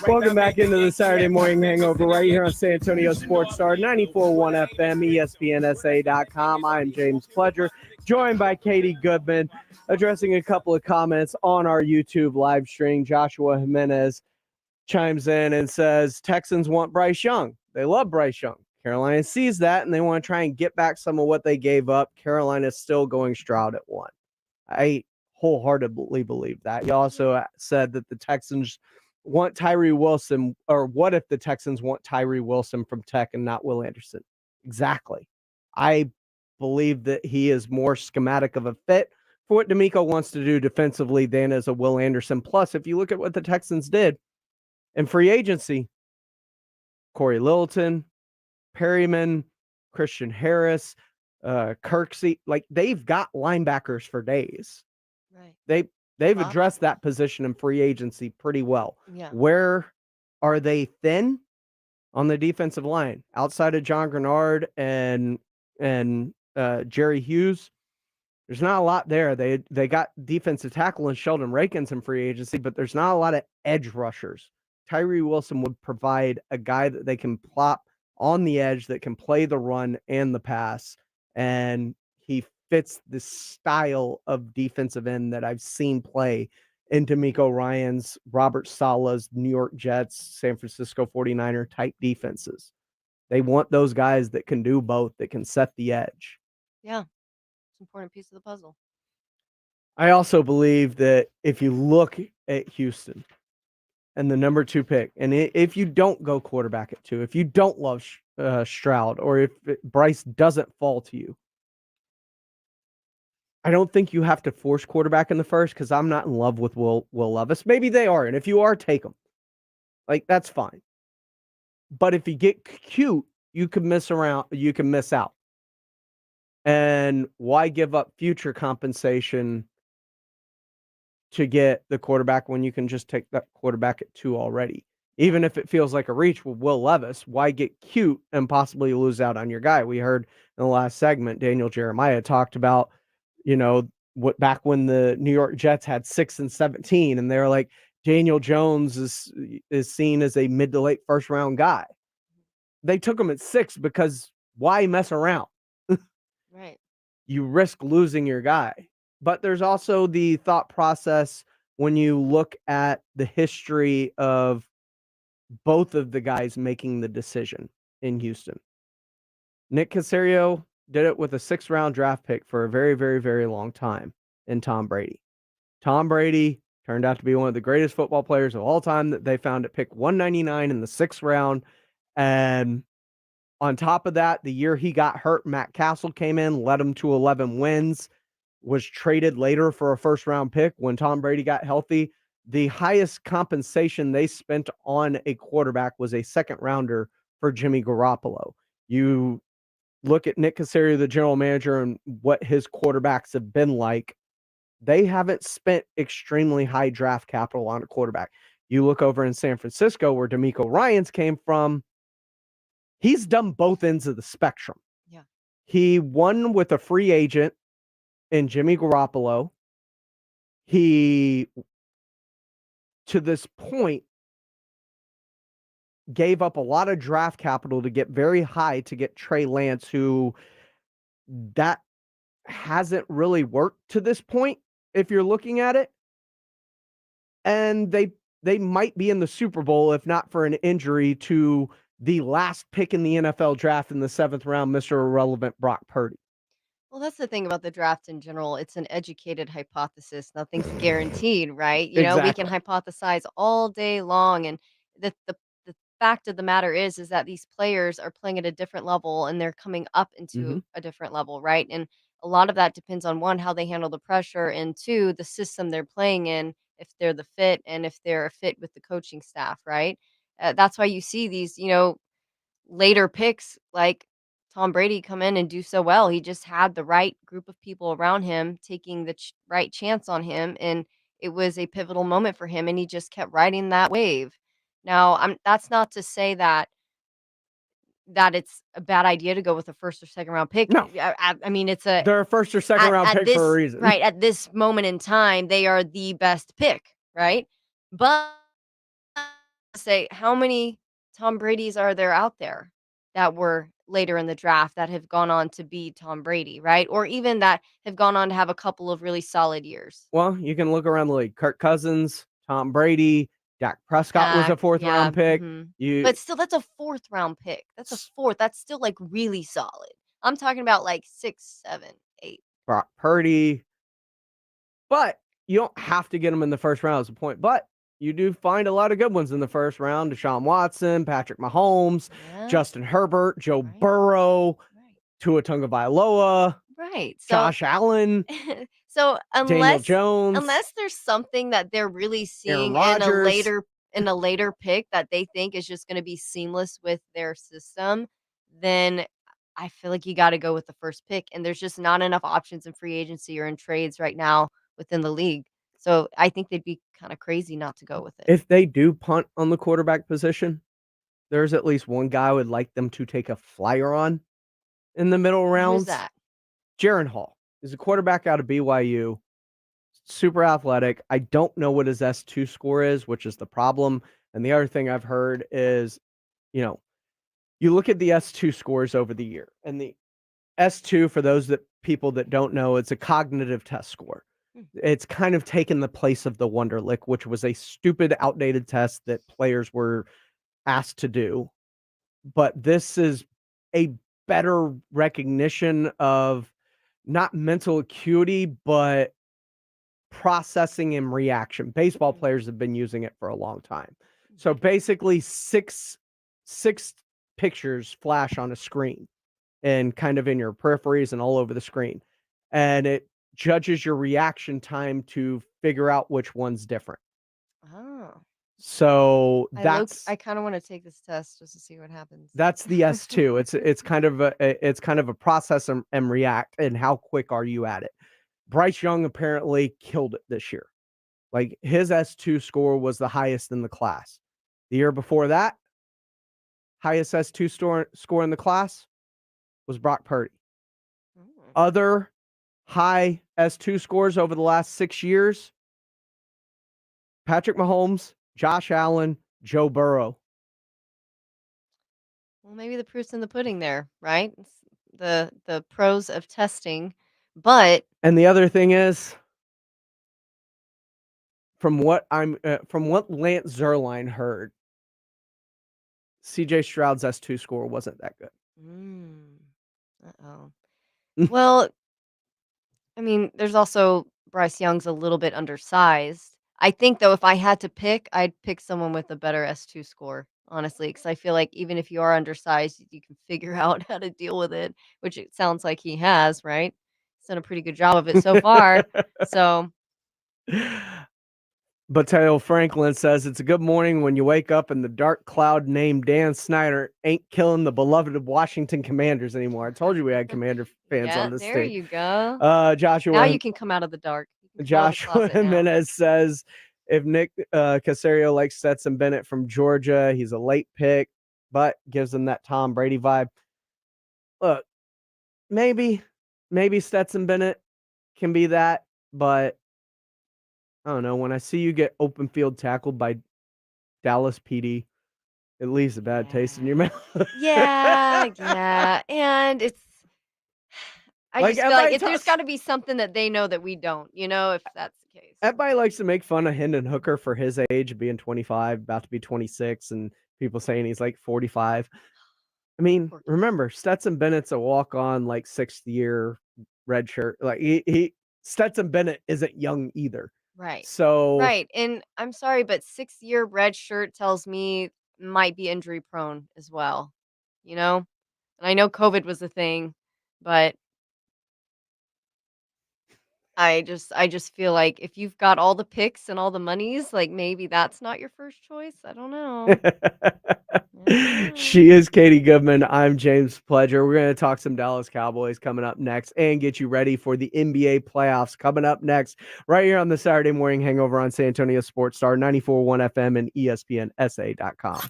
Welcome back into the Saturday Morning Hangover right here on San Antonio Sports Star 94.1 FM, ESPNSA.com. I am James Pledger, joined by Katie Goodman, addressing a couple of comments on our YouTube live stream. Joshua Jimenez chimes in and says Texans want Bryce Young. They love Bryce Young. Carolina sees that, and they want to try and get back some of what they gave up. Carolina's still going Stroud at 1. I wholeheartedly believe that. He also said that the Texans want Tyree Wilson, or what if the Texans want Tyree Wilson from Tech and not Will Anderson? Exactly. I believe that he is more schematic of a fit for what D'Amico wants to do defensively than as a Will Anderson. Plus, if you look at what the Texans did in free agency, Corey Littleton, Perryman, Christian Harris, Kirksey, like they've got linebackers for days.
Right.
They've addressed that position in free agency pretty well.
Yeah.
Where are they thin on the defensive line outside of John Grenard and Jerry Hughes? There's not a lot there. They got defensive tackle and Sheldon Rakins in free agency, but there's not a lot of edge rushers. Tyree Wilson would provide a guy that they can plop on the edge that can play the run and the pass, and he fits the style of defensive end that I've seen play in D'Amico Ryans, Robert Sala's New York Jets, San Francisco 49er type defenses. They want those guys that can do both, that can set the edge.
Yeah. It's an important piece of the puzzle.
I also believe that if you look at Houston and the number 2 pick, and if you don't go quarterback at 2, if you don't love Stroud, or if Bryce doesn't fall to you, I don't think you have to force quarterback in the first, because I'm not in love with Will Levis. Maybe they are, and if you are, take them. Like, that's fine. But if you get cute, you can miss out. And why give up future compensation to get the quarterback when you can just take that quarterback at 2 already? Even if it feels like a reach with Will Levis, why get cute and possibly lose out on your guy? We heard in the last segment, Daniel Jeremiah talked about, what back when the New York Jets had 6 and 17, and they're like, Daniel Jones is seen as a mid to late first round guy. They took him at 6 because why mess around?
Right.
You risk losing your guy. But there's also the thought process when you look at the history of both of the guys making the decision in Houston. Nick Caserio did it with a 6th round draft pick for a very, very, very long time in Tom Brady. Tom Brady turned out to be one of the greatest football players of all time that they found at pick 199 in the 6th round. And on top of that, the year he got hurt, Matt Castle came in, led him to 11 wins, was traded later for a 1st round pick when Tom Brady got healthy. The highest compensation they spent on a quarterback was a 2nd rounder for Jimmy Garoppolo. You look at Nick Caserio, the general manager, and what his quarterbacks have been like. They haven't spent extremely high draft capital on a quarterback. You look over in San Francisco, where D'Amico Ryans came from, he's done both ends of the spectrum.
Yeah.
He won with a free agent in Jimmy Garoppolo. He, to this point, gave up a lot of draft capital to get very high to get Trey Lance, who that hasn't really worked to this point, if you're looking at it. And they might be in the Super Bowl if not for an injury to the last pick in the NFL draft in the 7th round, Mr. Irrelevant Brock Purdy.
Well, that's the thing about the draft in general. It's an educated hypothesis. Nothing's guaranteed, right? We can hypothesize all day long. And the fact of the matter is that these players are playing at a different level and they're coming up into a different level, right? And a lot of that depends on 1, how they handle the pressure, and 2, the system they're playing in, if they're the fit and if they're a fit with the coaching staff, right? That's why you see these, later picks like Tom Brady come in and do so well. He just had the right group of people around him taking the right chance on him, and it was a pivotal moment for him, and he just kept riding that wave. Now, that's not to say that it's a bad idea to go with a 1st or 2nd round pick.
No.
I mean, it's
They're a 1st or 2nd round pick for a reason.
Right, at this moment in time, they are the best pick, right? But say, how many Tom Brady's are there out there that were later in the draft that have gone on to be Tom Brady, right? Or even that have gone on to have a couple of really solid years.
Well, you can look around the league. Kirk Cousins, Tom Brady, Dak Prescott was a
Dak,
fourth-round pick.
But still, that's a 4th-round pick. That's a 4th. That's still, like, really solid. I'm talking about, like, 6, 7, 8.
Brock Purdy. But you don't have to get them in the first round as a point. But you do find a lot of good ones in the first round. Deshaun Watson, Patrick Mahomes, Justin Herbert, Joe Burrow, Tua Tagovailoa,
Right. So
Josh Allen,
so
Daniel Jones,
unless there's something that they're really
Aaron
seeing in
Rodgers.
a later pick that they think is just going to be seamless with their system, then I feel like you got to go with the first pick. And there's just not enough options in free agency or in trades right now within the league. So I think they'd be kind of crazy not to go with it.
If they do punt on the quarterback position, there's at least one guy I would like them to take a flyer on in the middle rounds.
Who's that?
Jaron Hall is a quarterback out of BYU. Super athletic. I don't know what his S2 score is, which is the problem. And the other thing I've heard is, you look at the S2 scores over the year, and the S2, for those people that don't know, it's a cognitive test score. It's kind of taken the place of the Wonderlic, which was a stupid, outdated test that players were asked to do. But this is a better recognition of not mental acuity, but processing and reaction. Baseball players have been using it for a long time. So basically six pictures flash on a screen and kind of in your peripheries and all over the screen. And it judges your reaction time to figure out which one's different.
Oh.
So
I kind of want to take this test just to see what happens.
that's the S2. It's kind of a process and react, and how quick are you at it. Bryce Young apparently killed it this year. Like, his S2 score was the highest in the class. The year before that, highest S2 score in the class was Brock Purdy. Other high S2 scores over the last 6 years, Patrick Mahomes, Josh Allen, Joe Burrow.
Well, maybe the proof's in the pudding there, right? It's the pros of testing, but
And the other thing is, from what Lance Zierlein heard, CJ Stroud's S2 score wasn't that good.
Uh-oh. Well, I mean, there's also Bryce Young's a little bit undersized. I think, though, if I had to pick, I'd pick someone with a better S2 score, honestly, because I feel like even if you are undersized, you can figure out how to deal with it, which it sounds like he has, right? He's done a pretty good job of it so far. So,
Mateo Franklin says, it's a good morning when you wake up and the dark cloud named Dan Snyder ain't killing the beloved Washington Commanders anymore. I told you we had Commander fans
yeah,
on this
there
team.
you go.
Joshua.
Now you can come out of the dark. You can come out of the
Joshua
closet now.
Jimenez says, if Nick Caserio likes Stetson Bennett from Georgia, he's a late pick, but gives him that Tom Brady vibe. Look, maybe Stetson Bennett can be that, but I don't know. When I see you get open field tackled by Dallas PD, it leaves a bad taste in your mouth.
Yeah, and it's I
Like,
just feel like
everybody
there's got to be something that they know that we don't, if that's the case.
Everybody likes to make fun of Hendon Hooker for his age, being 25, about to be 26, and people saying he's like 45. I mean, remember, Stetson Bennett's a walk-on, like, 6th-year red shirt. Like, Stetson Bennett isn't young either.
Right.
So
Right. And I'm sorry, but 6-year red shirt tells me might be injury prone as well. And I know COVID was a thing, but I just feel like if you've got all the picks and all the monies, like maybe that's not your first choice. I don't know.
She is Katie Goodman. I'm James Pledger. We're going to talk some Dallas Cowboys coming up next and get you ready for the NBA playoffs coming up next right here on the Saturday Morning Hangover on San Antonio Sports Star 94.1 FM and ESPNSA.com.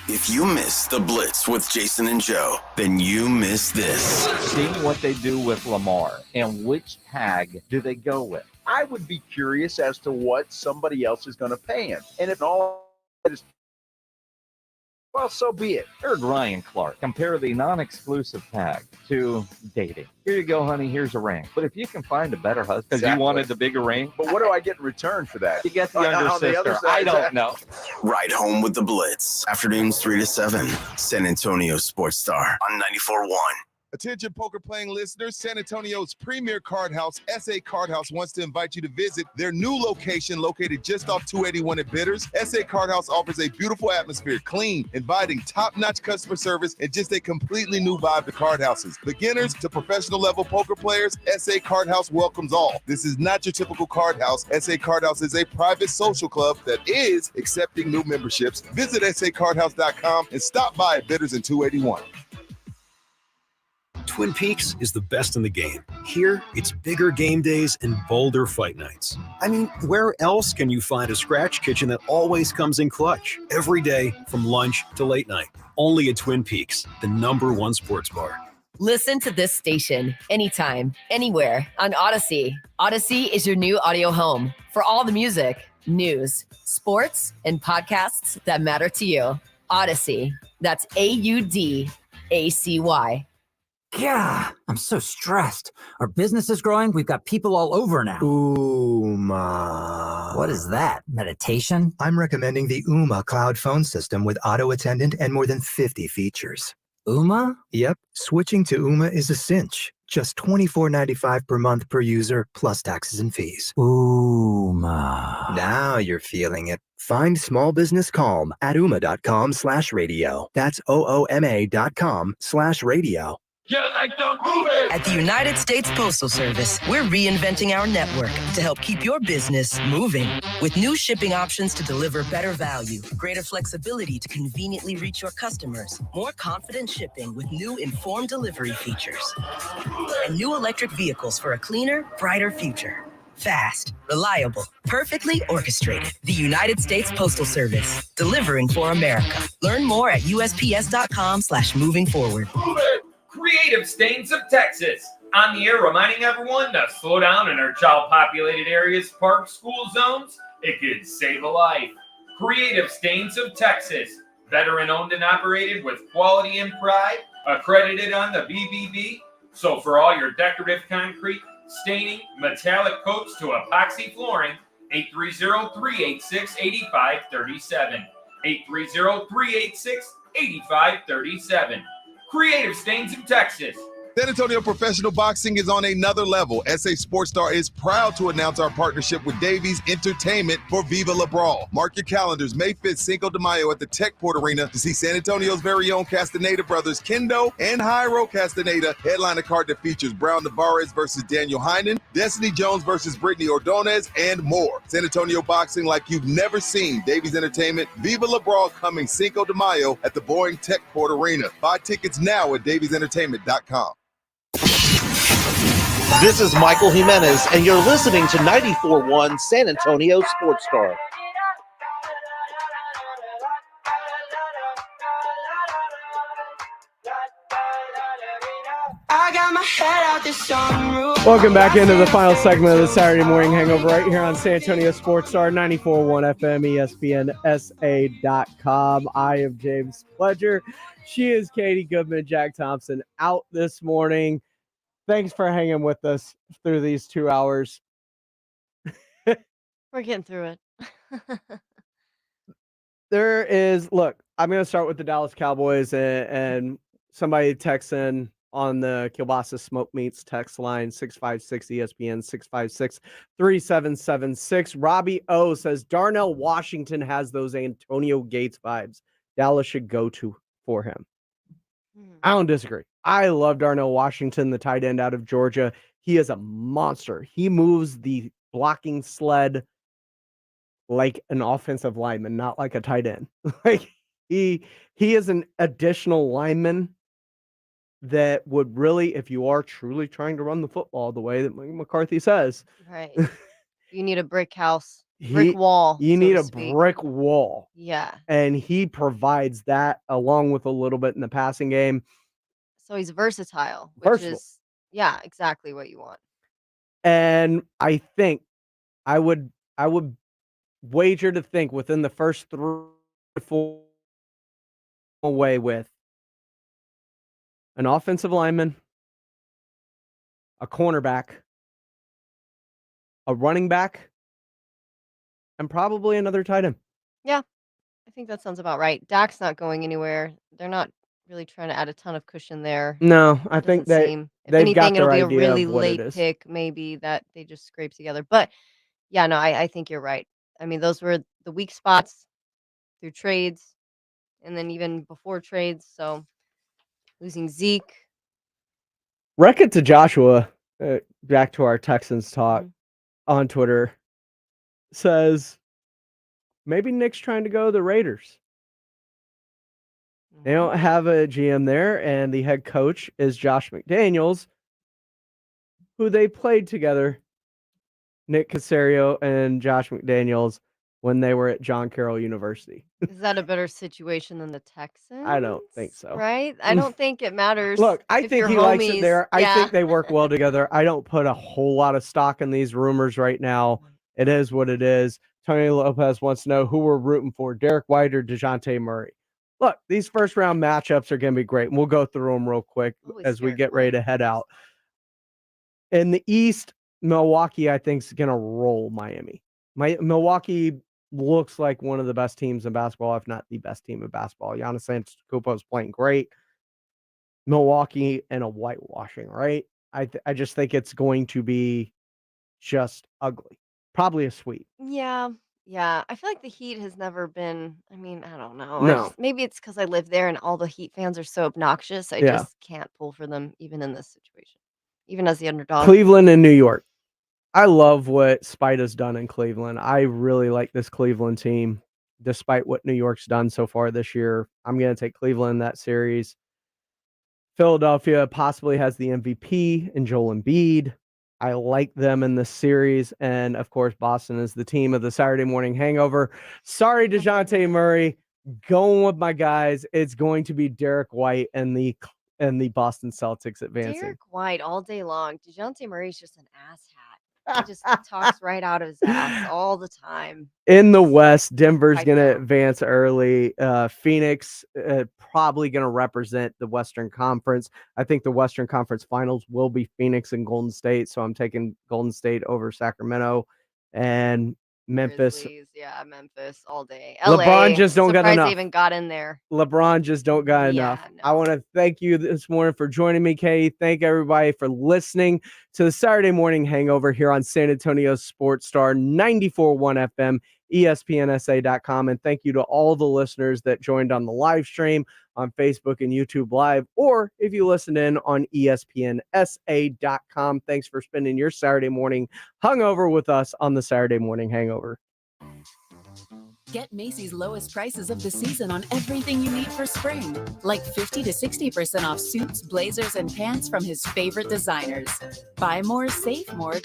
If you miss the Blitz with Jason and Joe, then you miss this.
Seeing what they do with Lamar and which tag do they go with. I would be curious as to what somebody else is going to pay him. And if all that is, well, so be it. Eric Ryan Clark. Compare the non-exclusive tag to dating. Here you go, honey. Here's a ring. But if you can find a better husband, because you wanted the bigger ring.
But what do I get in return for that?
You get the younger sister. I don't know.
Ride home with the Blitz. Afternoons 3 to 7. San Antonio Sports Star on 94.1.
Attention poker playing listeners, San Antonio's premier card house, SA Card House, wants to invite you to visit their new location located just off 281 at Bitters. SA Card House offers a beautiful atmosphere, clean, inviting, top-notch customer service, and just a completely new vibe to card houses. Beginners to professional level poker players, SA Card House welcomes all. This is not your typical card house. SA Card House is a private social club that is accepting new memberships. Visit sacardhouse.com and stop by at Bitters in 281.
Twin Peaks is the best in the game. Here, it's bigger game days and bolder fight nights. I mean, where else can you find a scratch kitchen that always comes in clutch? Every day, from lunch to late night. Only at Twin Peaks, the #1 sports bar.
Listen to this station anytime, anywhere on Odyssey. Odyssey is your new audio home for all the music, news, sports, and podcasts that matter to you. Odyssey. That's AUDACY.
Yeah, I'm so stressed. Our business is growing. We've got people all over now.
Ooma.
What is that? Meditation?
I'm recommending the Ooma cloud phone system with auto attendant and more than 50 features.
Ooma?
Yep. Switching to Ooma is a cinch. Just $24.95 per month per user, plus taxes and fees.
Ooma.
Now you're feeling it. Find small business calm at ooma.com/radio. That's OOMA.com/radio.
At the United States Postal Service, we're reinventing our network to help keep your business moving. With new shipping options to deliver better value, greater flexibility to conveniently reach your customers, more confident shipping with new informed delivery features, and new electric vehicles for a cleaner, brighter future. Fast, reliable, perfectly orchestrated. The United States Postal Service, delivering for America. Learn more at USPS.com/moving forward.
Creative Stains of Texas. On the air reminding everyone to slow down in our child-populated areas, parks, school zones. It could save a life. Creative Stains of Texas. Veteran-owned and operated with quality and pride. Accredited on the BBB. So for all your decorative concrete, staining, metallic coats to epoxy flooring, 830-386-8537. 830-386-8537. Creative Stains of Texas.
San Antonio Professional Boxing is on another level. SA Sports Star is proud to announce our partnership with Davies Entertainment for Viva La Brawl. Mark your calendars, May 5th, Cinco de Mayo at the Techport Arena to see San Antonio's very own Castaneda brothers, Kendo and Jairo Castaneda, headline a card that features Brown Navarez versus Daniel Heinen, Destiny Jones versus Brittany Ordonez, and more. San Antonio boxing like you've never seen. Davies Entertainment, Viva La Brawl coming Cinco de Mayo at the Boeing Techport Arena. Buy tickets now at daviesentertainment.com.
This is Michael Jimenez, and you're listening to 94.1 San Antonio Sports Star.
I got my head out the sunroof.
Welcome back into the final segment of the Saturday Morning Hangover right here on San Antonio Sports Star, 94.1 FM, ESPNSA.com. I am James Pledger. She is Katie Goodman, Jack Thompson out this morning. Thanks for hanging with us through these 2 hours.
We're getting through it.
Look, I'm going to start with the Dallas Cowboys and somebody texts in on the Kielbasa Smoke Meats text line, 656 ESPN 656-3776. Robbie O says Darnell Washington has those Antonio Gates vibes. Dallas should go for him. I don't disagree. I love Darnell Washington, the tight end out of Georgia. He is a monster. He moves the blocking sled like an offensive lineman, not like a tight end. Like he is an additional lineman that would really, if you are truly trying to run the football the way that McCarthy says,
Right. You need a brick house, brick wall.
You
so
need
to
a
speak.
brick wall.
Yeah.
And he provides that along with a little bit in the passing game.
So he's versatile, which
Versatile.
is, yeah, exactly what you want.
And I think I would wager to think within the first 3 or 4 away with an offensive lineman, a cornerback, a running back, and probably another tight end.
Yeah. I think that sounds about right. Dak's not going anywhere. They're not really trying to add a ton of cushion there.
No, I
It
think
doesn't seem. If
they've got
anything, it'll
their
be a
idea
really
of what it
late
is.
pick, maybe that they just scrape together. But yeah, no, I think you're right. I mean, those were the weak spots through trades, and then even before trades. So losing Zeke.
Wreck it to Joshua. Back to our Texans talk
Mm-hmm.
on Twitter. Says maybe Nick's trying to go to the Raiders. They don't have a GM there, and the head coach is Josh McDaniels, who they played together, Nick Caserio and Josh McDaniels, when they were at John Carroll University.
Is that a better situation than the Texans?
I don't think so.
Right? I don't think it matters.
Look, I
if
think
you're
he
homies.
likes it there. I
Yeah.
think they work well together. I don't put a whole lot of stock in these rumors right now. It is what it is. Tony Lopez wants to know who we're rooting for, Derek White or DeJounte Murray. Look, these first round matchups are going to be great. And we'll go through them real quick as we get ready to head out. In the East, Milwaukee, I think, is going to roll Miami. Milwaukee looks like one of the best teams in basketball, if not the best team in basketball. Giannis Antetokounmpo is playing great. Milwaukee and a whitewashing, right? I just think it's going to be just ugly. Probably a sweep.
Yeah. Yeah. I feel like the Heat has never been. I mean, I don't know.
No.
Maybe it's because I live there and all the Heat fans are so obnoxious. I
Yeah.
just can't pull for them, even in this situation, even as the underdog.
Cleveland and New York. I love what Spida's done in Cleveland. I really like this Cleveland team, despite what New York's done so far this year. I'm going to take Cleveland in that series. Philadelphia possibly has the MVP in Joel Embiid. I like them in this series. And, of course, Boston is the team of the Saturday morning hangover. Sorry, DeJounte Murray. Going with my guys. It's going to be Derek White and the Boston Celtics advancing.
Derek White all day long. DeJounte Murray's just an asshat. He just talks right out of his ass all the time.
In the West, Denver's
Pipe
going to
down.
advance early. Phoenix probably going to represent the Western Conference. I think the Western Conference Finals will be Phoenix and Golden State, so I'm taking Golden State over Sacramento and Memphis.
Grizzlies, yeah, Memphis all day.
LeBron
LA,
just don't got
surprised
enough.
they even got in there.
LeBron just don't got enough. I want to thank you this morning for joining me, Kay. Thank everybody for listening to the Saturday Morning Hangover here on San Antonio Sports Star 94.1 FM, ESPNSA.com. And thank you to all the listeners that joined on the live stream on Facebook and YouTube Live, or if you listened in on ESPNSA.com. Thanks for spending your Saturday morning hungover with us on the Saturday Morning Hangover.
Get Macy's lowest prices of the season on everything you need for spring, like 50 to 60% off suits, blazers, and pants from his favorite designers. Buy more, save more.